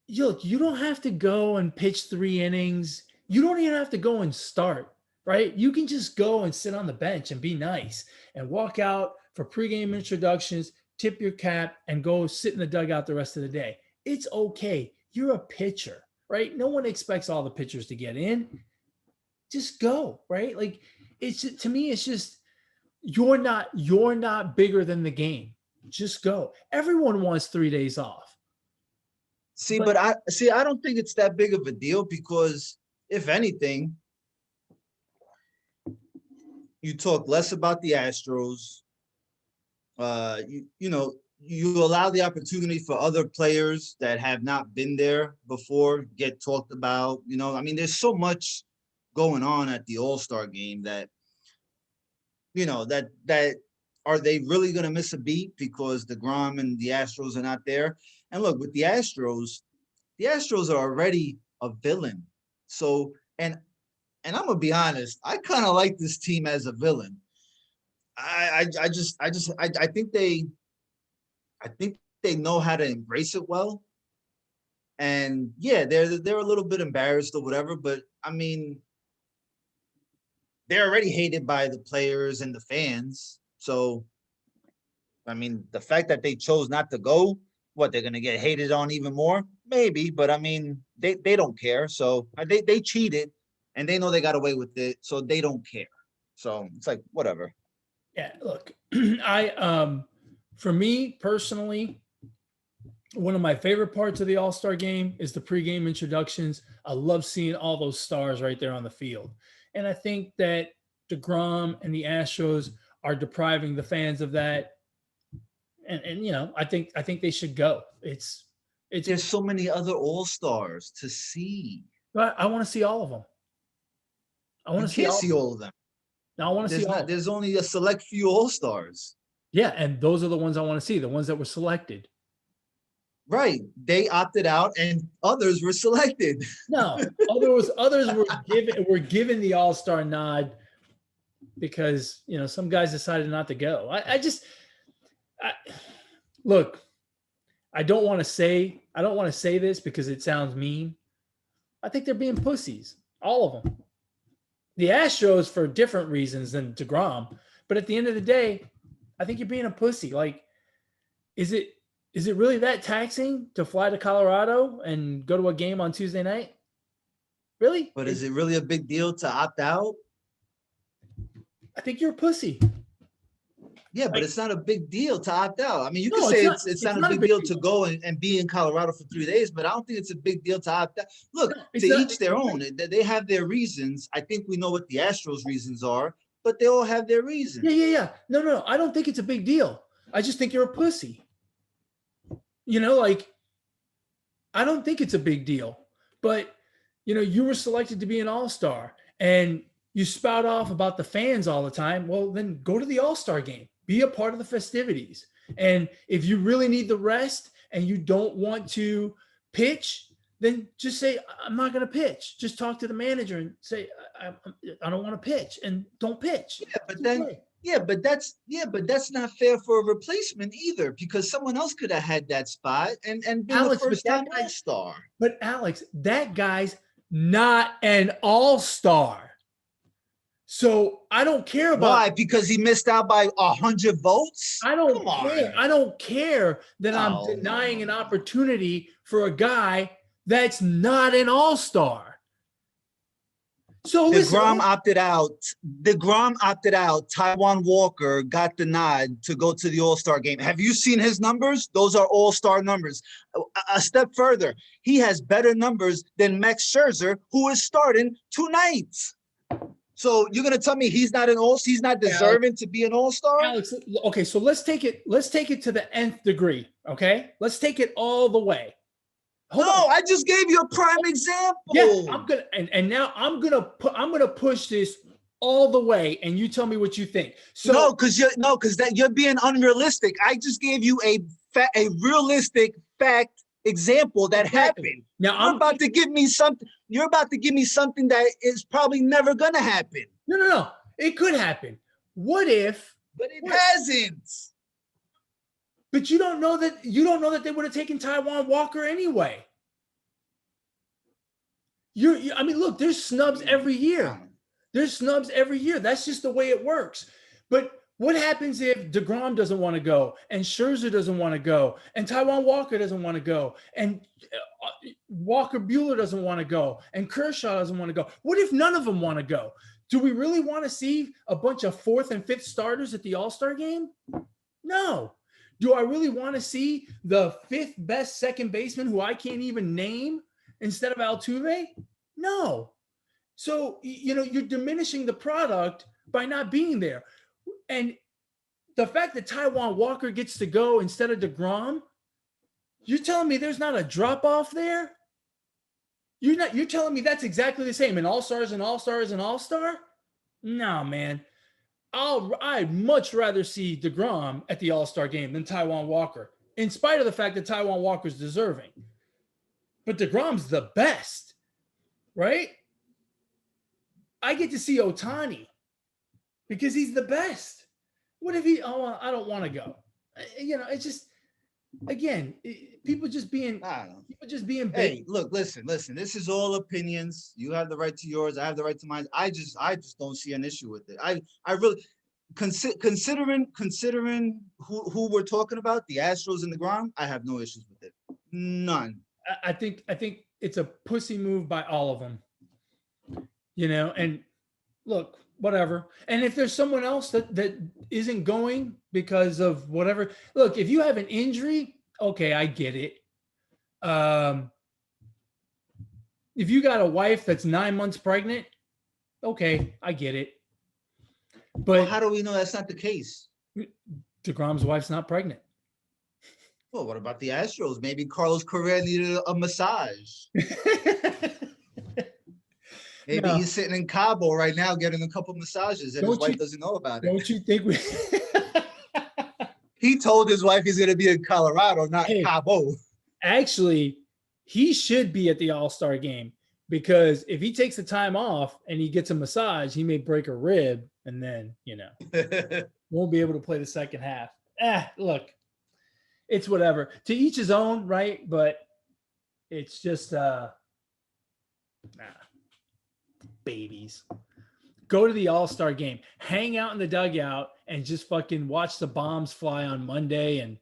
look, you don't have to go and pitch 3 innings. You don't even have to go and start, right? You can just go and sit on the bench and be nice and walk out for pregame introductions, tip your cap, and go sit in the dugout the rest of the day. It's okay. You're a pitcher, right? No one expects all the pitchers to get in. Just go, right? Like, to me, it's just, you're not bigger than the game. Just go. Everyone wants 3 days off. But I don't think it's that big of a deal because if anything, you talk less about the Astros. You allow the opportunity for other players that have not been there before get talked about. I mean, there's so much going on at the All Star game that, that are they really going to miss a beat because DeGrom and the Astros are not there? And look, with the Astros are already a villain. So, and I'm gonna be honest, I kind of like this team as a villain. I think they know how to embrace it well. And yeah, they're a little bit embarrassed or whatever, but I mean, they're already hated by the players and the fans. So, I mean, the fact that they chose not to go, what, they're gonna get hated on even more? Maybe, but I mean, they don't care. So they cheated and they know they got away with it, so they don't care. So it's like, whatever. Yeah, look, for me personally, one of my favorite parts of the All-Star game is the pregame introductions. I love seeing all those stars right there on the field. And I think that DeGrom and the Astros are depriving the fans of that. And I think they should go. There's so many other All-Stars to see. But I want to see all of them. I want to see all of them. Now I want to see all. There's only a select few All-Stars. Yeah, and those are the ones I want to see, the ones that were selected. Right. They opted out and others were selected. No, others were given the All-Star nod because, some guys decided not to go. Look, I don't want to say this because it sounds mean. I think they're being pussies, all of them. The Astros for different reasons than DeGrom, but at the end of the day, I think you're being a pussy. Like, is it really that taxing to fly to Colorado and go to a game on Tuesday night? Really? But is it really a big deal to opt out? I think you're a pussy. Yeah, but it's not a big deal to opt out. I mean, you can say it's not a big deal to go and be in Colorado for 3 days, but I don't think it's a big deal to opt out. Look, to each their own. They have their reasons. I think we know what the Astros' reasons are, but they all have their reasons. Yeah. No. I don't think it's a big deal. I just think you're a pussy. I don't think it's a big deal but you were selected to be an All-Star and you spout off about the fans all the time. Well, then go to the All-Star game, be a part of the festivities. And if you really need the rest and you don't want to pitch, then just say, I'm not going to pitch. Just talk to the manager and say, I don't want to pitch, and don't pitch. Yeah, but then, but that's not fair for a replacement either, because someone else could have had that spot and been Alex, the first time All-Star. But Alex, that guy's not an All-Star. So I don't care about why, because he missed out by 100 votes. I don't care. I don't care that I'm denying an opportunity for a guy that's not an All-Star. So DeGrom opted out. Taijuan Walker got the nod to go to the All-Star game. Have you seen his numbers? Those are All-Star numbers. A step further, he has better numbers than Max Scherzer, who is starting tonight. So you're gonna tell me he's not he's not deserving to be an All-Star? Alex, okay, so let's take it to the nth degree. Okay, let's take it all the way. Hold on. I just gave you a prime example. Yeah, I'm gonna and now I'm gonna push this all the way, and you tell me what you think. So because you're being unrealistic. I just gave you a realistic fact example that happened. Now you're about to give me something. You're about to give me something that is probably never gonna happen. No. It could happen. What if? But it hasn't. But you don't know that they would have taken Taijuan Walker anyway. I mean, look, there's snubs every year. That's just the way it works. But what happens if DeGrom doesn't want to go, and Scherzer doesn't want to go, and Taijuan Walker doesn't want to go, and Walker Buehler doesn't want to go, and Kershaw doesn't want to go? What if none of them want to go? Do we really want to see a bunch of 4th and 5th starters at the All-Star game? No. Do I really want to see the 5th best second baseman who I can't even name instead of Altuve? No. So, you're diminishing the product by not being there. And the fact that Taijuan Walker gets to go instead of DeGrom, you're telling me there's not a drop-off there? You're telling me that's exactly the same. An All-Star is an All-Star is an All-Star? No, man. I'd much rather see DeGrom at the All-Star game than Taijuan Walker, in spite of the fact that Taijuan Walker's deserving. But DeGrom's the best, right? I get to see Ohtani because he's the best. What if I don't want to go. It's just, again, people just being Hey, look, listen. This is all opinions. You have the right to yours. I have the right to mine. I just don't see an issue with it. I really considering who we're talking about, the Astros and the Grom, I have no issues with it. None. I think it's a pussy move by all of them. And look, whatever. And if there's someone else that isn't going because of whatever, look, if you have an injury, okay, I get it. If you got a wife that's 9 months pregnant, okay, I get it. But how do we know that's not the case? DeGrom's wife's not pregnant. Well, what about the Astros? Maybe Carlos Correa needed a massage. Maybe he's sitting in Cabo right now getting a couple massages, and his wife doesn't know about it. Don't you think we? He told his wife he's going to be in Colorado, not Cabo. Actually, he should be at the All-Star game, because if he takes the time off and he gets a massage, he may break a rib, and then won't be able to play the second half. Look, it's whatever. To each his own, right? But it's just babies. Go to the All-Star game, hang out in the dugout, and just fucking watch the bombs fly on Monday and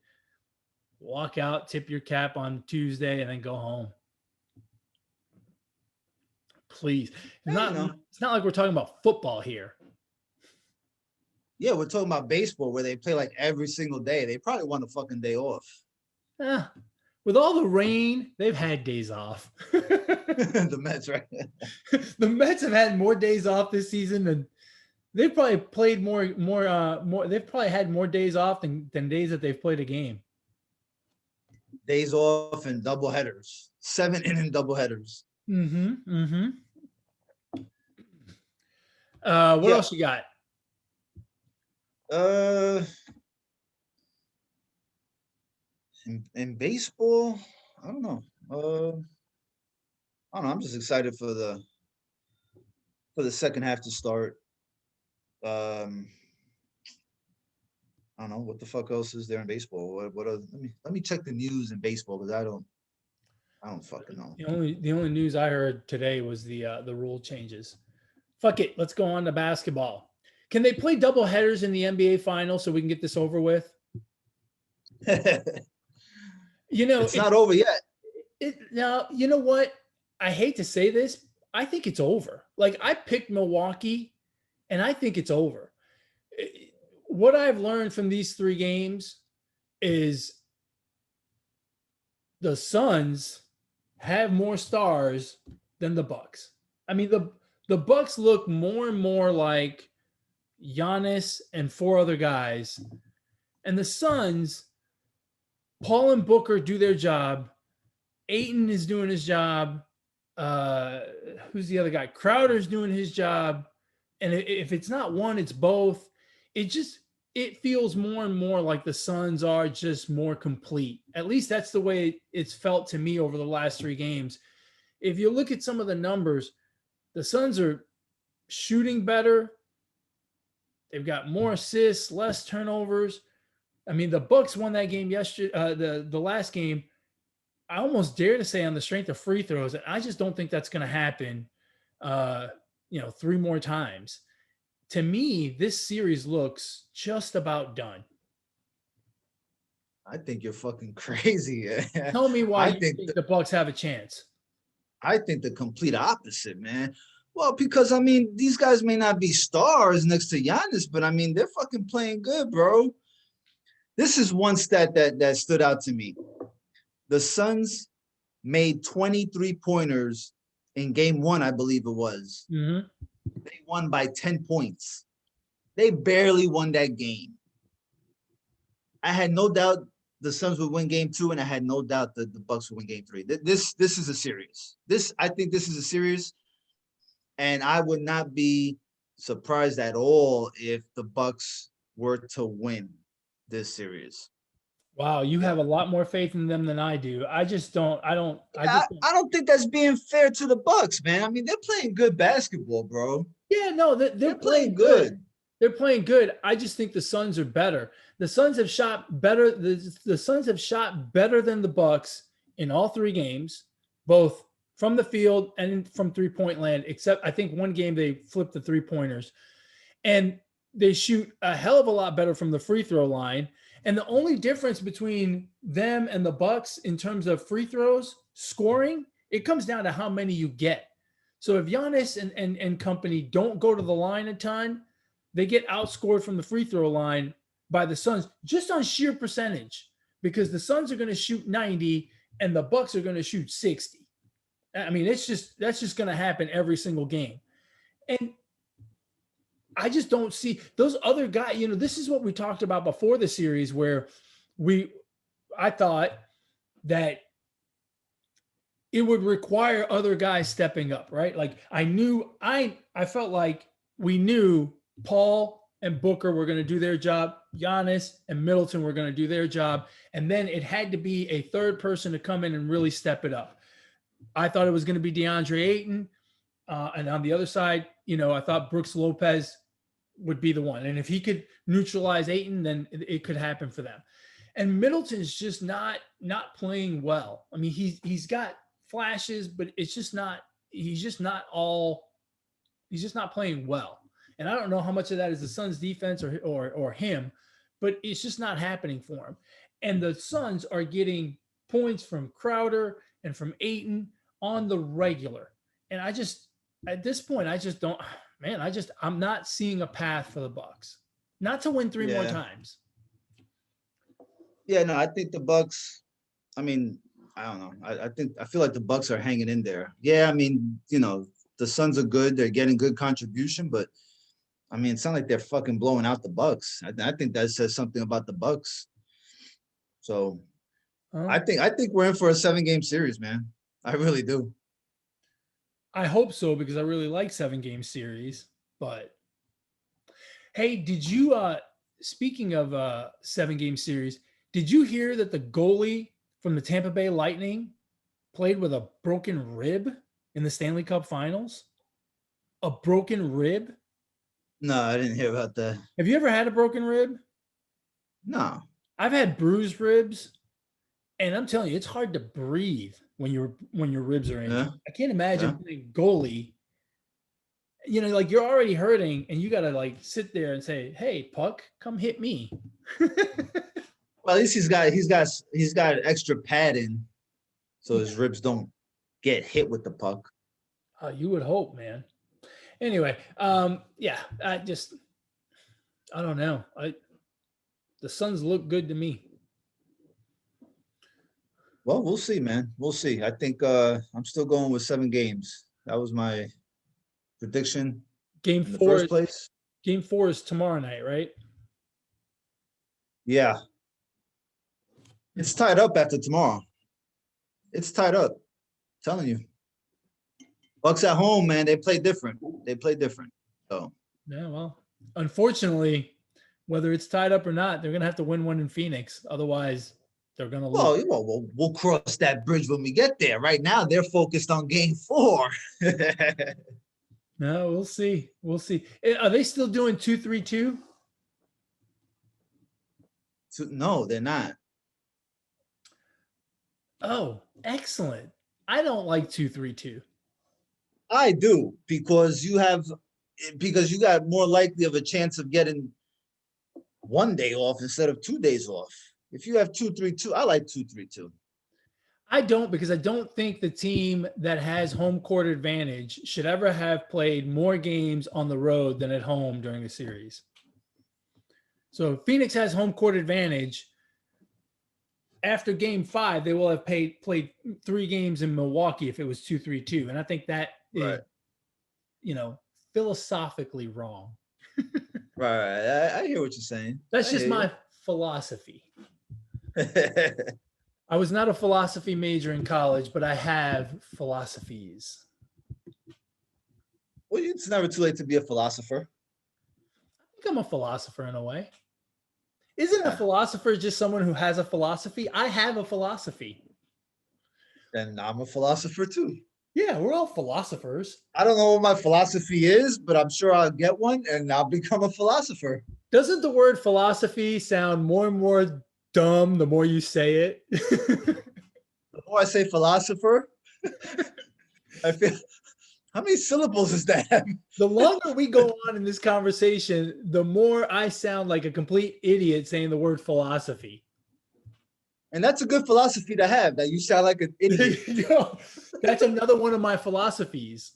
walk out, tip your cap on Tuesday, and then go home. Please. It's not like we're talking about football here. Yeah, we're talking about baseball where they play like every single day. They probably want a fucking day off. With all the rain, they've had days off. The Mets, right? The Mets have had more days off this season than they've probably played more. They've probably had more days off than days that they've played a game. Days off and double headers, 7-inning double headers. Mm-hmm. Mm-hmm. What Yeah. else you got? Uh, in baseball, I don't know. I don't know. I'm just excited for the second half to start. Um, I don't know what the fuck else is there in baseball. What are, let me check the news in baseball because I don't fucking know. The only news I heard today was the rule changes. Fuck it, let's go on to basketball. Can they play double headers in the NBA final so we can get this over with? You know, It's not over yet. now, you know what? I hate to say this. I think it's over. Like, I picked Milwaukee, and I think it's over. What I've learned from these 3 games is the Suns have more stars than the Bucks. I mean, the Bucks look more and more like Giannis and 4 other guys, and the Suns, Paul and Booker do their job. Aiton is doing his job. Uh, who's the other guy? Crowder's doing his job. And if it's not one, it's both. It just it feels more and more like the Suns are just more complete. At least that's the way it's felt to me over the last 3 games. If you look at some of the numbers, the Suns are shooting better. They've got more assists, less turnovers. I mean, the Bucks won that game yesterday. The last game, I almost dare to say on the strength of free throws, and I just don't think that's going to happen. 3 more times. To me, this series looks just about done. I think you're fucking crazy. Tell me why I you think think the Bucks have a chance. I think the complete opposite, man. Well, because I mean, these guys may not be stars next to Giannis, but I mean, they're fucking playing good, bro. This is one stat that stood out to me. The Suns made 23 pointers in game one, I believe it was. Mm-hmm. They won by 10 points. They barely won that game. I had no doubt the Suns would win game two, and I had no doubt that the Bucks would win game three. This is a series. I think this is a series, and I would not be surprised at all if the Bucks were to win this series. Wow, you Yeah. have a lot more faith in them than I do. I just don't. I don't. I I, just don't. I don't think that's being fair to the Bucks, man. I mean, they're playing good basketball, bro. Yeah, no, they're They're playing playing good. good. They're playing good. I just think the Suns are better. The Suns have shot better. The Suns have shot better than the Bucks in all 3 games, both from the field and from 3-point land. Except I think one game they flipped the 3-pointers, and they shoot a hell of a lot better from the free throw line. And the only difference between them and the Bucks in terms of free throws scoring, it comes down to how many you get. So if Giannis and company don't go to the line a ton, they get outscored from the free throw line by the Suns just on sheer percentage, because the Suns are going to shoot 90 and the Bucks are going to shoot 60. I mean, that's just going to happen every single game. And I just don't see those other guys. This is what we talked about before the series, where I thought that it would require other guys stepping up, right? Like I felt like we knew Paul and Booker were going to do their job, Giannis and Middleton were going to do their job, and then it had to be a third person to come in and really step it up. I thought it was going to be DeAndre Ayton, and on the other side, I thought Brooks Lopez would be the one, and if he could neutralize Ayton, then it could happen for them. And Middleton's just not playing well. I mean, he's got flashes, but it's just not. He's just not playing well. And I don't know how much of that is the Suns' defense or him, but it's just not happening for him. And the Suns are getting points from Crowder and from Ayton on the regular. And at this point, I just don't. Man, I'm not seeing a path for the Bucks. Not to win 3 more times. Yeah, no, I think the Bucks. I mean, I don't know. I feel like the Bucks are hanging in there. Yeah, I mean, the Suns are good. They're getting good contribution, but I mean, it's not like they're fucking blowing out the Bucks. I think that says something about the Bucks. So I think we're in for a 7-game series, man. I really do. I hope so because I really like 7-game series. But hey, did you speaking of 7-game series, did you hear that the goalie from the Tampa Bay Lightning played with a broken rib in the Stanley Cup Finals? A broken rib? No, I didn't hear about that. Have you ever had a broken rib? No. I've had bruised ribs, and I'm telling you, it's hard to breathe when your ribs are injured. Yeah. I can't Yeah. imagine playing goalie. You know, like you're already hurting, and you gotta like sit there and say, "Hey, puck, come hit me." Well, at least he's got extra padding, so his ribs don't get hit with the puck. You would hope, man. Anyway, yeah, I don't know. The Suns look good to me. Well, we'll see, man. We'll see. I think I'm still going with 7 games. That was my prediction Game in the four, first place. Game 4 is tomorrow night, right? Yeah. It's tied up after tomorrow. It's tied up. I'm telling you. Bucks at home, man. They play different. So Yeah, well, unfortunately, whether it's tied up or not, they're gonna have to win one in Phoenix. Otherwise, they're gonna lose. well, we'll cross that bridge when we get there. Right now, they're focused on game 4. No, we'll see. We'll see. Are they still doing 2-3-2? No, they're not. Oh, excellent. I don't like 2-3-2. I do because you got more likely of a chance of getting 1 day off instead of 2 days off. If you have 2-3-2, I like 2-3-2. I don't because I don't think the team that has home court advantage should ever have played more games on the road than at home during a series. So if Phoenix has home court advantage, after game 5, they will have played 3 games in Milwaukee if it was 2-3-2. And I think that is, philosophically wrong. Right. I hear what you're saying. That's just my philosophy. I was not a philosophy major in college, but I have philosophies. Well, it's never too late to be a philosopher. I think I'm a philosopher in a way. Isn't a philosopher just someone who has a philosophy? I have a philosophy. And I'm a philosopher too. Yeah, we're all philosophers. I don't know what my philosophy is, but I'm sure I'll get one and I'll become a philosopher. Doesn't the word philosophy sound more and more dumb the more you say it? The more I say philosopher, I feel, how many syllables is that? The longer we go on in this conversation, the more I sound like a complete idiot saying the word philosophy. And that's a good philosophy to have, that you sound like an idiot. That's another one of my philosophies.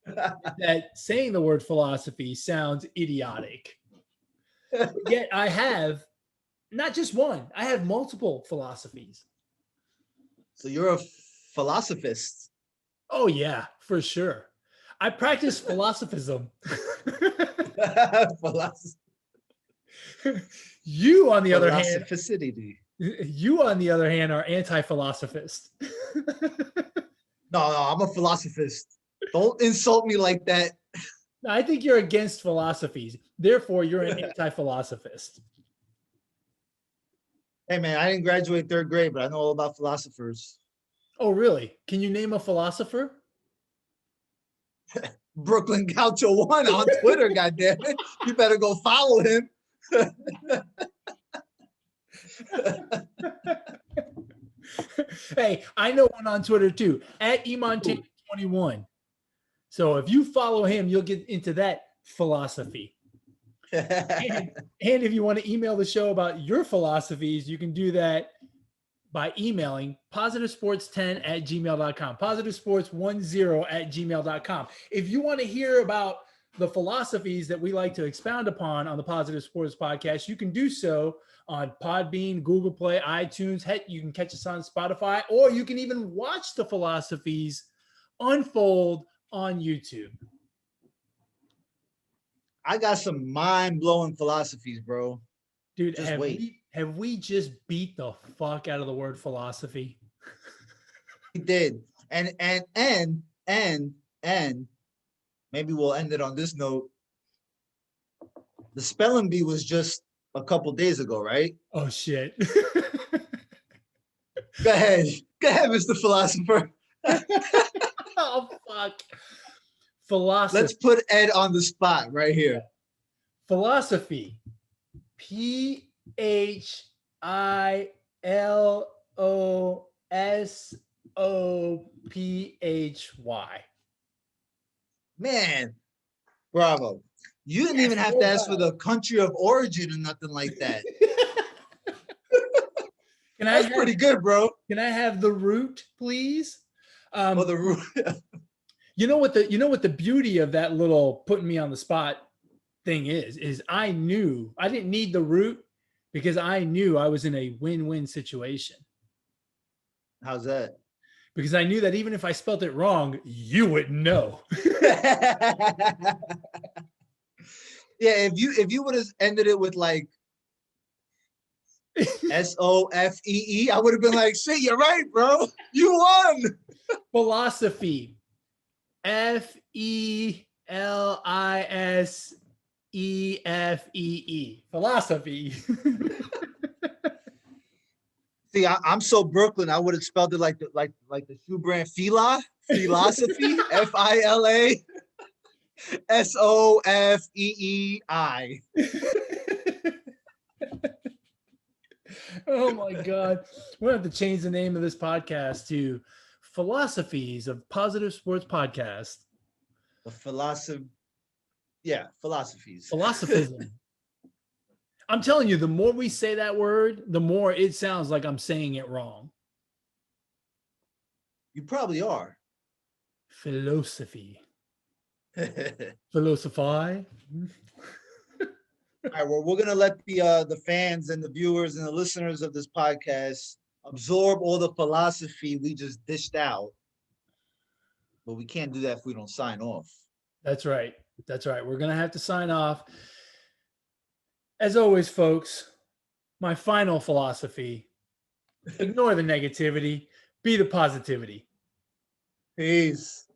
That saying the word philosophy sounds idiotic. Yet I have not just one, I have multiple philosophies. So you're a philosophist. Oh, yeah, for sure. I practice philosophism. You, on the other hand, are anti-philosophist. No, I'm a philosophist. Don't insult me like that. I think you're against philosophies. Therefore, you're an anti-philosophist. Hey, man, I didn't graduate 3rd grade, but I know all about philosophers. Oh, really? Can you name a philosopher? Brooklyn Gaucho 1 on Twitter, goddammit. You better go follow him. Hey, I know one on Twitter too, at eMontana21. So if you follow him, you'll get into that philosophy. And if you want to email the show about your philosophies, you can do that by emailing positivesports10@gmail.com, positivesports10@gmail.com. If you want to hear about the philosophies that we like to expound upon on the Positive Sports Podcast, you can do so on Podbean, Google Play, iTunes. Heck, you can catch us on Spotify, or you can even watch the philosophies unfold on YouTube. I got some mind-blowing philosophies, bro. Dude, have we just beat the fuck out of the word philosophy? We did. And And maybe we'll end it on this note. The spelling bee was just a couple days ago, right? Oh shit. Go ahead, Mr. Philosopher. Oh fuck. Philosophy. Let's put Ed on the spot right here. Philosophy. Philosophy. Man, bravo. You didn't even have to ask for the country of origin or nothing like that. That's pretty good, bro. Can I have the root, please? Well, the root. You know what the beauty of that little putting me on the spot thing is I knew I didn't need the root because I knew I was in a win-win situation. How's that? Because I knew that even if I spelled it wrong, you wouldn't know. Yeah, if you would have ended it with like SOFEE, I would have been like, shit, you're right, bro. You won. Philosophy. FELISEFEE. Philosophy. See, I'm so Brooklyn. I would have spelled it like the shoe brand Fila, philosophy, FILASOFEEI. Oh my God. We're going to have to change the name of this podcast to Philosophies of Positive Sports Podcast. The philosophy. Yeah, philosophies. Philosophism. I'm telling you, the more we say that word, the more it sounds like I'm saying it wrong. You probably are. Philosophy. Philosophy. All right, well, we're gonna let the fans and the viewers and the listeners of this podcast absorb all the philosophy we just dished out. But we can't do that if we don't sign off. That's right. That's right. We're gonna have to sign off. As always, folks, my final philosophy: ignore the negativity, be the positivity. Peace.